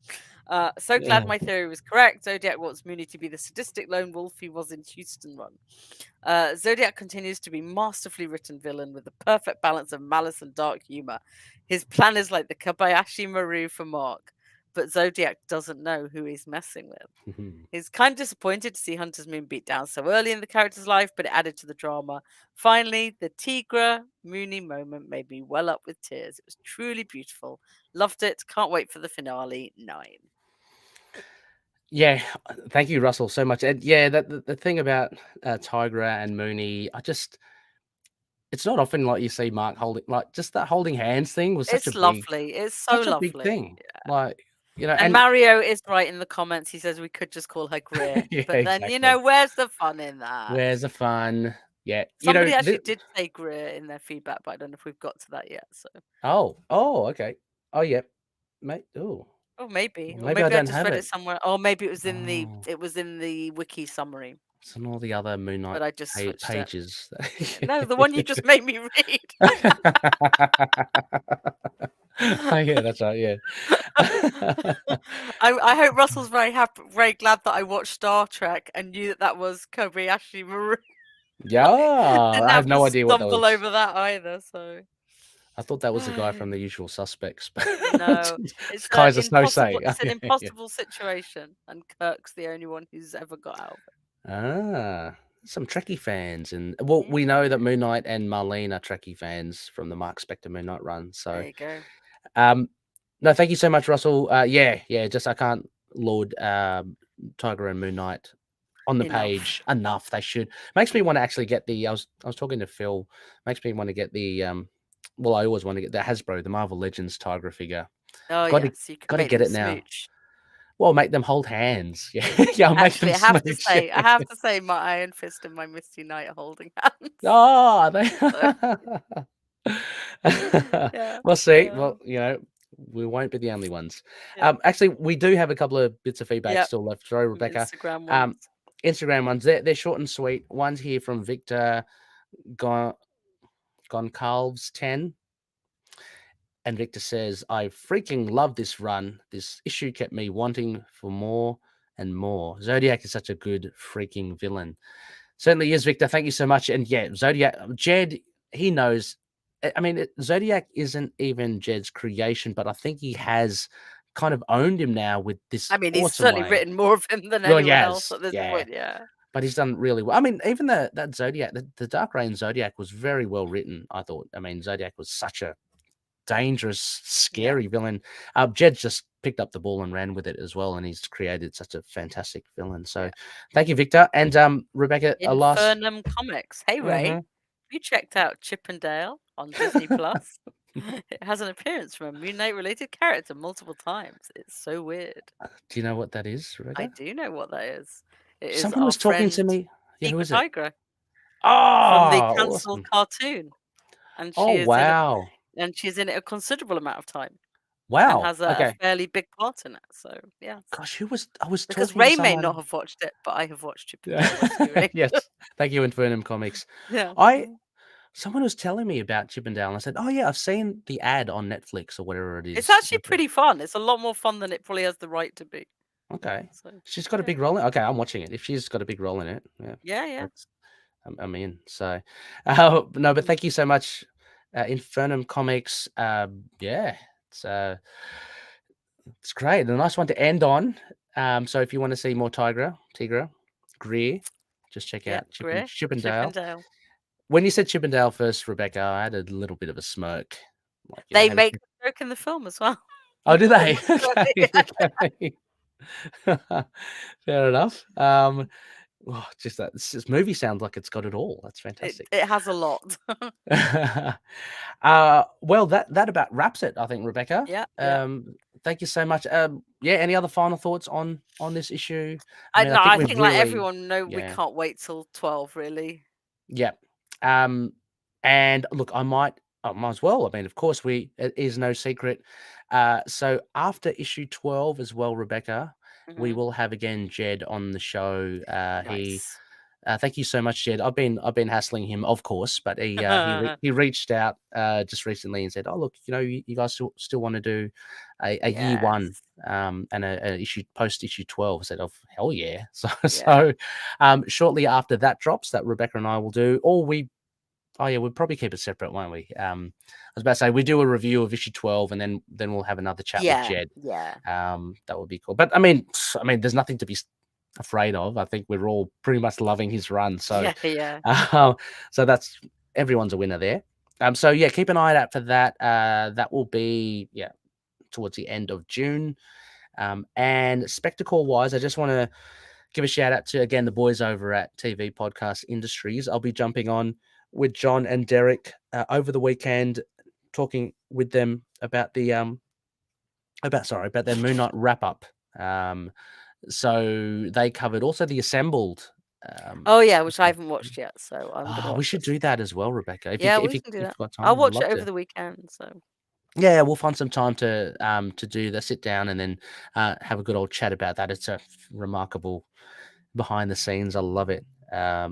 So glad Yeah. my theory was correct. Zodiac wants Mooney to be the sadistic lone wolf he was in Houston Run. Zodiac continues to be masterfully written villain with the perfect balance of malice and dark humor. His plan is like the Kobayashi Maru for Mark, but Zodiac doesn't know who he's messing with. Mhm. He's kind of disappointed to see Hunter's Moon beat down so early in the character's life, but it added to the drama. Finally, the Tigra Mooney moment made me well up with tears. It was truly beautiful. Loved it. Can't wait for the finale. 9. Yeah, thank you, Russell, so much. And yeah, the thing about Tigra and Mooney, it's not often like you see Mark holding like just that holding hands thing was It's lovely. It's so such a big lovely. thing. Like, And and Mario is right in the comments. He says we could just call her Greer. yeah, But then, exactly. where's the fun in that? Where's the fun? Yeah, Somebody actually did say Greer in their feedback, but I don't know if we've got to that yet. So oh, okay. Oh, yeah. Mate, oh, Oh, maybe. Or maybe I maybe I don't just have read it it. somewhere. Or maybe Oh, it was in the wiki summary, it's on all the other Moon Knight but I just switched it. pages. Yeah. No, the one you just made me read. Oh, yeah, that's right. Yeah. I hope Russell's very happy, very glad that I watched Star Trek and knew that that was Kobayashi Maru. Yeah, Didn't I have have to no idea what that stumble was. over that either. So I thought that was the guy from The Usual Suspects, but no, it's Kaiser Snowsay. It's an Yeah, yeah. impossible situation, and Kirk's the only one who's ever got out of Ah, some Trekkie fans, and well, it. we know that Yeah, Moon Knight and Marlene are Trekkie fans from the Mark Spector Moon Knight run. there So, you go. um, no, thank you so much, Russell. Yeah, yeah, just I can't laud Tiger and Moon Knight on the Enough. page enough. They should. Makes me want to actually get the. I was talking to Phil. Makes me want to get the. Well, I always want to get the Hasbro, the Marvel Legends Tiger figure. Oh Got to yeah, so you can got to make get them it now. smooch. Well, make them hold hands. Yeah, yeah, I'll make them Actually, smooch. I have to say, my Iron Fist and my Misty Knight are holding hands. Oh, they. So yeah, Well, see, yeah, well, we won't be the only ones. yeah, Actually, we do have a couple of bits of feedback yep. still left. Sorry, Some Rebecca. Instagram ones. Um, Instagram ones. They're short and sweet. One's here from Victor Gon Goncalves 10. And Victor says, I freaking love this run. This issue kept me wanting for more and more. Zodiac is such a good freaking villain. Certainly is, Victor. Thank you so much. And yeah, Zodiac, Jed, he knows. I mean, Zodiac isn't even Jed's creation, but I think he has kind of owned him now with this I mean, he's awesome certainly way. written more of him than Well, he anyone else has. at this Yeah. point. Yeah, But he's done really well. I mean, even that Zodiac, the Dark Reign Zodiac was very well written, I thought. I mean, Zodiac was such a dangerous, yeah. scary villain. Jed just picked up the ball and ran with it as well, and he's created such a fantastic villain. So, Yeah. thank you, Victor. And Rebecca, a last. Infernum Comics. Hey Ray, Mhm. have you checked out Chip and Dale on Disney Plus? It has an appearance from a Moon Knight related character multiple times. It's so weird. Do you know what that is, I Rebecca? do know what that is. It is Someone our was talking friend to me. Yeah, who Tika is it? Tigra from the Oh, cancelled awesome. cartoon, and Oh, wow. she's in it a considerable amount of time and Wow. has a Okay. fairly big part in it. So yes, Gosh, I was because talking to Ray may not someone. have watched it, but I have watched Chip and Yeah. Dale Rescue Ray. Yes. Thank you, Infernum Comics. Yeah. I Someone was telling me about Chippendale, and I said, "Oh yeah, I've seen the ad on Netflix or whatever it It's is." actually pretty fun. It's a lot more fun than it probably has the right to be. Okay, So, she's got a yeah. big role in. Okay, I'm watching it. If she's got a big role in it, yeah, Yeah, yeah. that's I'm in. So, no, but Mm. thank you so much, Infernum Comics. Yeah, it's uh, it's great. A nice one to end on. So if you want to see more Tigra, Greer, just check Yeah, out Greer, Chip and Chippendale. Dale. When you said Chippendale first, Rebecca, I had a little bit of a smirk. Like, They how do make you... the joke in the film as well. Oh, do they? Almost Okay, certainly. okay. Fair enough. Just this movie sounds like it's got it all. That's fantastic. It has a lot. Well, that about wraps it, I think, Rebecca. Yeah, yeah. Thank you so much. Yeah, any other final thoughts on this issue? I mean, I No, think I we've think like really, everyone know we yeah, can't wait till 12 really. yeah. Um, and look, I might as well. I mean, of course, it is no secret. So after issue 12 as well, Rebecca, we Mhm. will have again Jed on the show. Nice. Thank you so much, Jed. I've been hassling him, of course, but he reached out just recently and said, "Oh, look, you guys still want to do a year one Yes. and a issue post issue 12." I said, "Oh, hell yeah!" So Yeah. shortly after that drops, that Rebecca and I will do, oh yeah, we'll probably keep it separate, won't we? I was about to say we do a review of issue 12, and then we'll have another chat with Yeah, Jed. yeah. That would be cool. But I mean, there's nothing to be afraid of. I think we're all pretty much loving his run. So, Yeah, yeah. so that's everyone's a winner there. So yeah, keep an eye out for that. That will be towards the end of June. And spectacle wise, I just want to give a shout out to again the boys over at TV Podcast Industries. I'll be jumping on with John and Derek over the weekend, talking with them about about their Moon Knight wrap up. So they covered also the assembled. Oh, yeah, which I haven't watched yet, so I'm gonna We watch should this. do that as well, Rebecca. If Yeah, we can do you've that. got I'll time, I'd watch love it over to. the weekend, so Yeah, we'll find some time to do the sit down and then have a good old chat about that. It's a remarkable behind the scenes. I love it.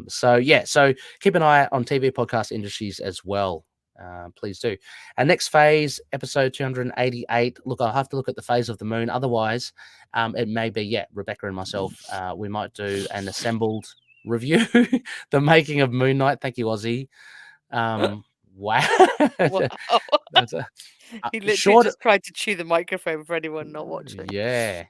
So yeah, so keep an eye on TV podcast industries as well. Please do. Our next phase, episode 288. Look, I'll have to look at the phase of the moon. Otherwise, it may be, yeah, Rebecca and myself. We might do an assembled review, the making of Moon Knight. Thank you, Aussie. Wow. Wow. That's a He literally short. just tried to chew the microphone for anyone not watching. Yeah.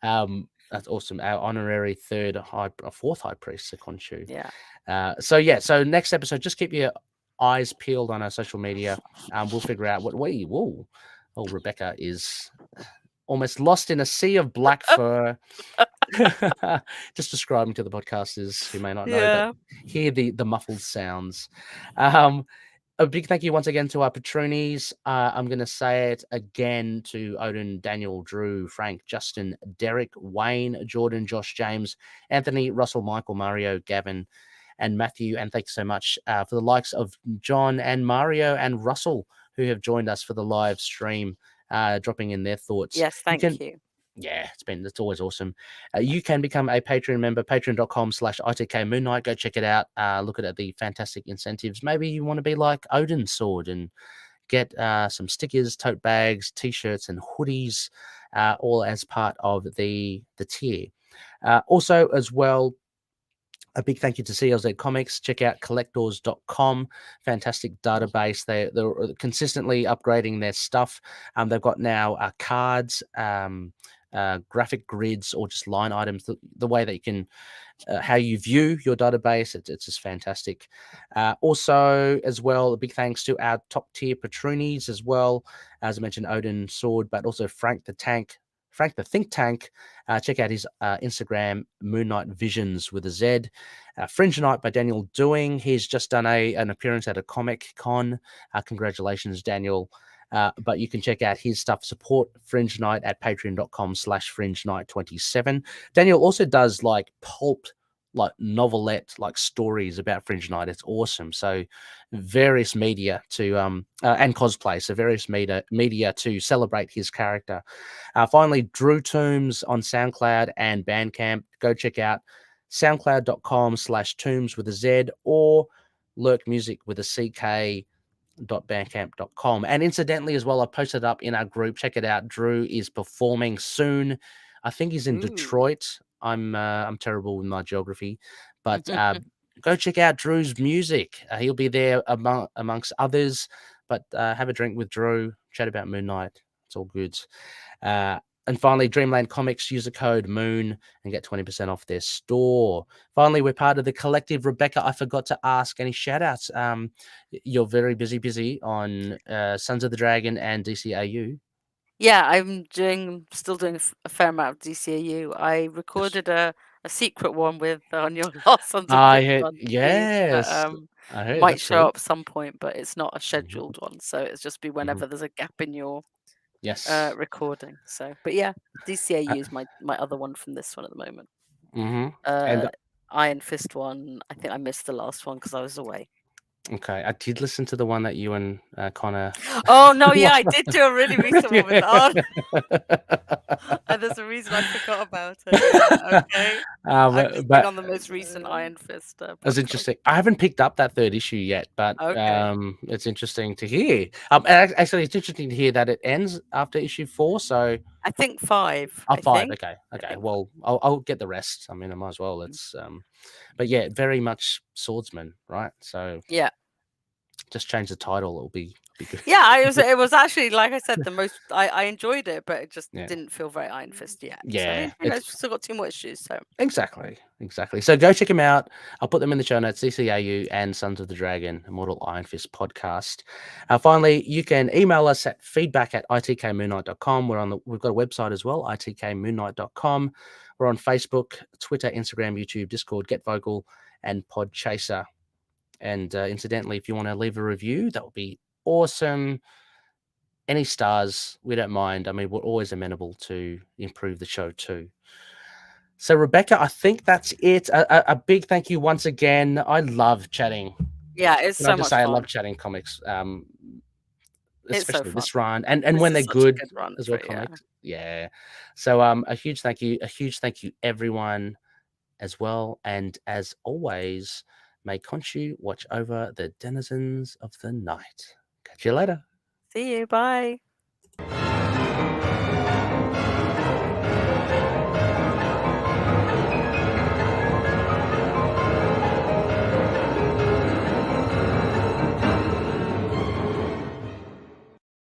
That's awesome. Our honorary fourth high priest, Sekonchu. Yeah. So yeah, so next episode, just keep your eyes peeled on our social media. We'll figure out what we. Whoa, oh, Rebecca is almost lost in a sea of black fur. Just describing to the podcasters who may not know, but Yeah. hear the muffled sounds. A big thank you once again to our patroonies. I'm going to say it again to Odin, Daniel, Drew, Frank, Justin, Derek, Wayne, Jordan, Josh, James, Anthony, Russell, Michael, Mario, Gavin, and Matthew. And thanks so much for the likes of John and Mario and Russell who have joined us for the live stream, dropping in their thoughts. Yes, You thank can, you. yeah, it's always awesome. You can become a Patreon member, patreon.com/ITK Moon Knight. Go check it out. Look at the fantastic incentives. Maybe you want to be like Odin's Sword and get some stickers, tote bags, t-shirts, and hoodies, all as part of the tier. Also, as well, a big thank you to CLZ Comics. Check out collectors.com. Fantastic database. They're consistently upgrading their stuff. They've got now cards, graphic grids, or just line items. The way that you can, how you view your database, it's just fantastic. Also, as well, a big thanks to our top tier patroonies as well. As I mentioned, Odin Sword, but also Frank the Think Tank. Check out his Instagram, Moon Knight Visions with a Z. Fringe Night by Daniel Doing. He's just done an appearance at a Comic Con. Congratulations, Daniel. But you can check out his stuff. Support Fringe Night at patreon.com/Fringe Night 27. Daniel also does like pulp, like novelette, like stories about Fringe Night. It's awesome. So various media to and cosplay. So various media to celebrate his character. Finally, Drew Toombs on SoundCloud and Bandcamp. Go check out soundcloud.com/Toombs with a Z or Lurk Music with a CK bandcamp.com. And incidentally as well, I posted up in our group. Check it out. Drew is performing soon. I think he's in Ooh. Detroit. I'm terrible with my geography, but go check out Drew's music. He'll be there amongst others. But have a drink with Drew. Chat about Moon Knight. It's all good. And finally, Dreamland Comics, use the code MOON and get 20% off their store. Finally, we're part of the collective. Rebecca, I forgot to ask any shout outs. You're very busy on Sons of the Dragon and DCAU. Yeah, I'm still doing a fair amount of DCAU. I recorded a secret one with on your last Sons of Krypton piece Yes, that I heard might that's show cool. up some point, but it's not a scheduled one, so it's just be whenever there's a gap in your recording. So, but yeah, DCAU is my other one from this one at the moment. And Iron Fist one, I think I missed the last one because I was away. okay, I did listen to the one that you and Connor. Oh no, yeah, I did do a really recent one with on. And there's a reason I forgot about it. Yeah, okay. I've just been on the most recent Iron Fist. That's interesting. I haven't picked up that third issue yet, but Okay. it's interesting to hear. Actually, it's interesting to hear that it ends after issue 4. So I think 5. oh, I 5. think. Okay. Well, I'll get the rest. I mean, I might as well. It's but yeah, very much swordsman, right? So yeah, just change the title. It'll be good. yeah. It was actually, like I said, the most. I enjoyed it, but it just Yeah. didn't feel very Iron Fist yet. Yeah, so, I mean, it's still got 2 more issues. So exactly. So go check them out. I'll put them in the show notes. CCAU and Sons of the Dragon, Immortal Iron Fist podcast. Finally, you can email us at feedback@itkmoonnight.com. We've got a website as well, itkmoonnight.com. We're on Facebook, Twitter, Instagram, YouTube, Discord, Get Vocal, and Podchaser. And incidentally, if you want to leave a review, that would be awesome. Any stars, we don't mind. I mean, we're always amenable to improve the show too. So, Rebecca, I think that's it. A big thank you once again. I love chatting. yeah, it's Can I so just much say I fun. love chatting comics? It's so especially fun. this run, and This when is they're such a good good run as for well, it, yeah. comics. Yeah. So a huge thank you everyone as well, and as always, may Khonshu watch over the denizens of the night. Catch you later. See you, bye.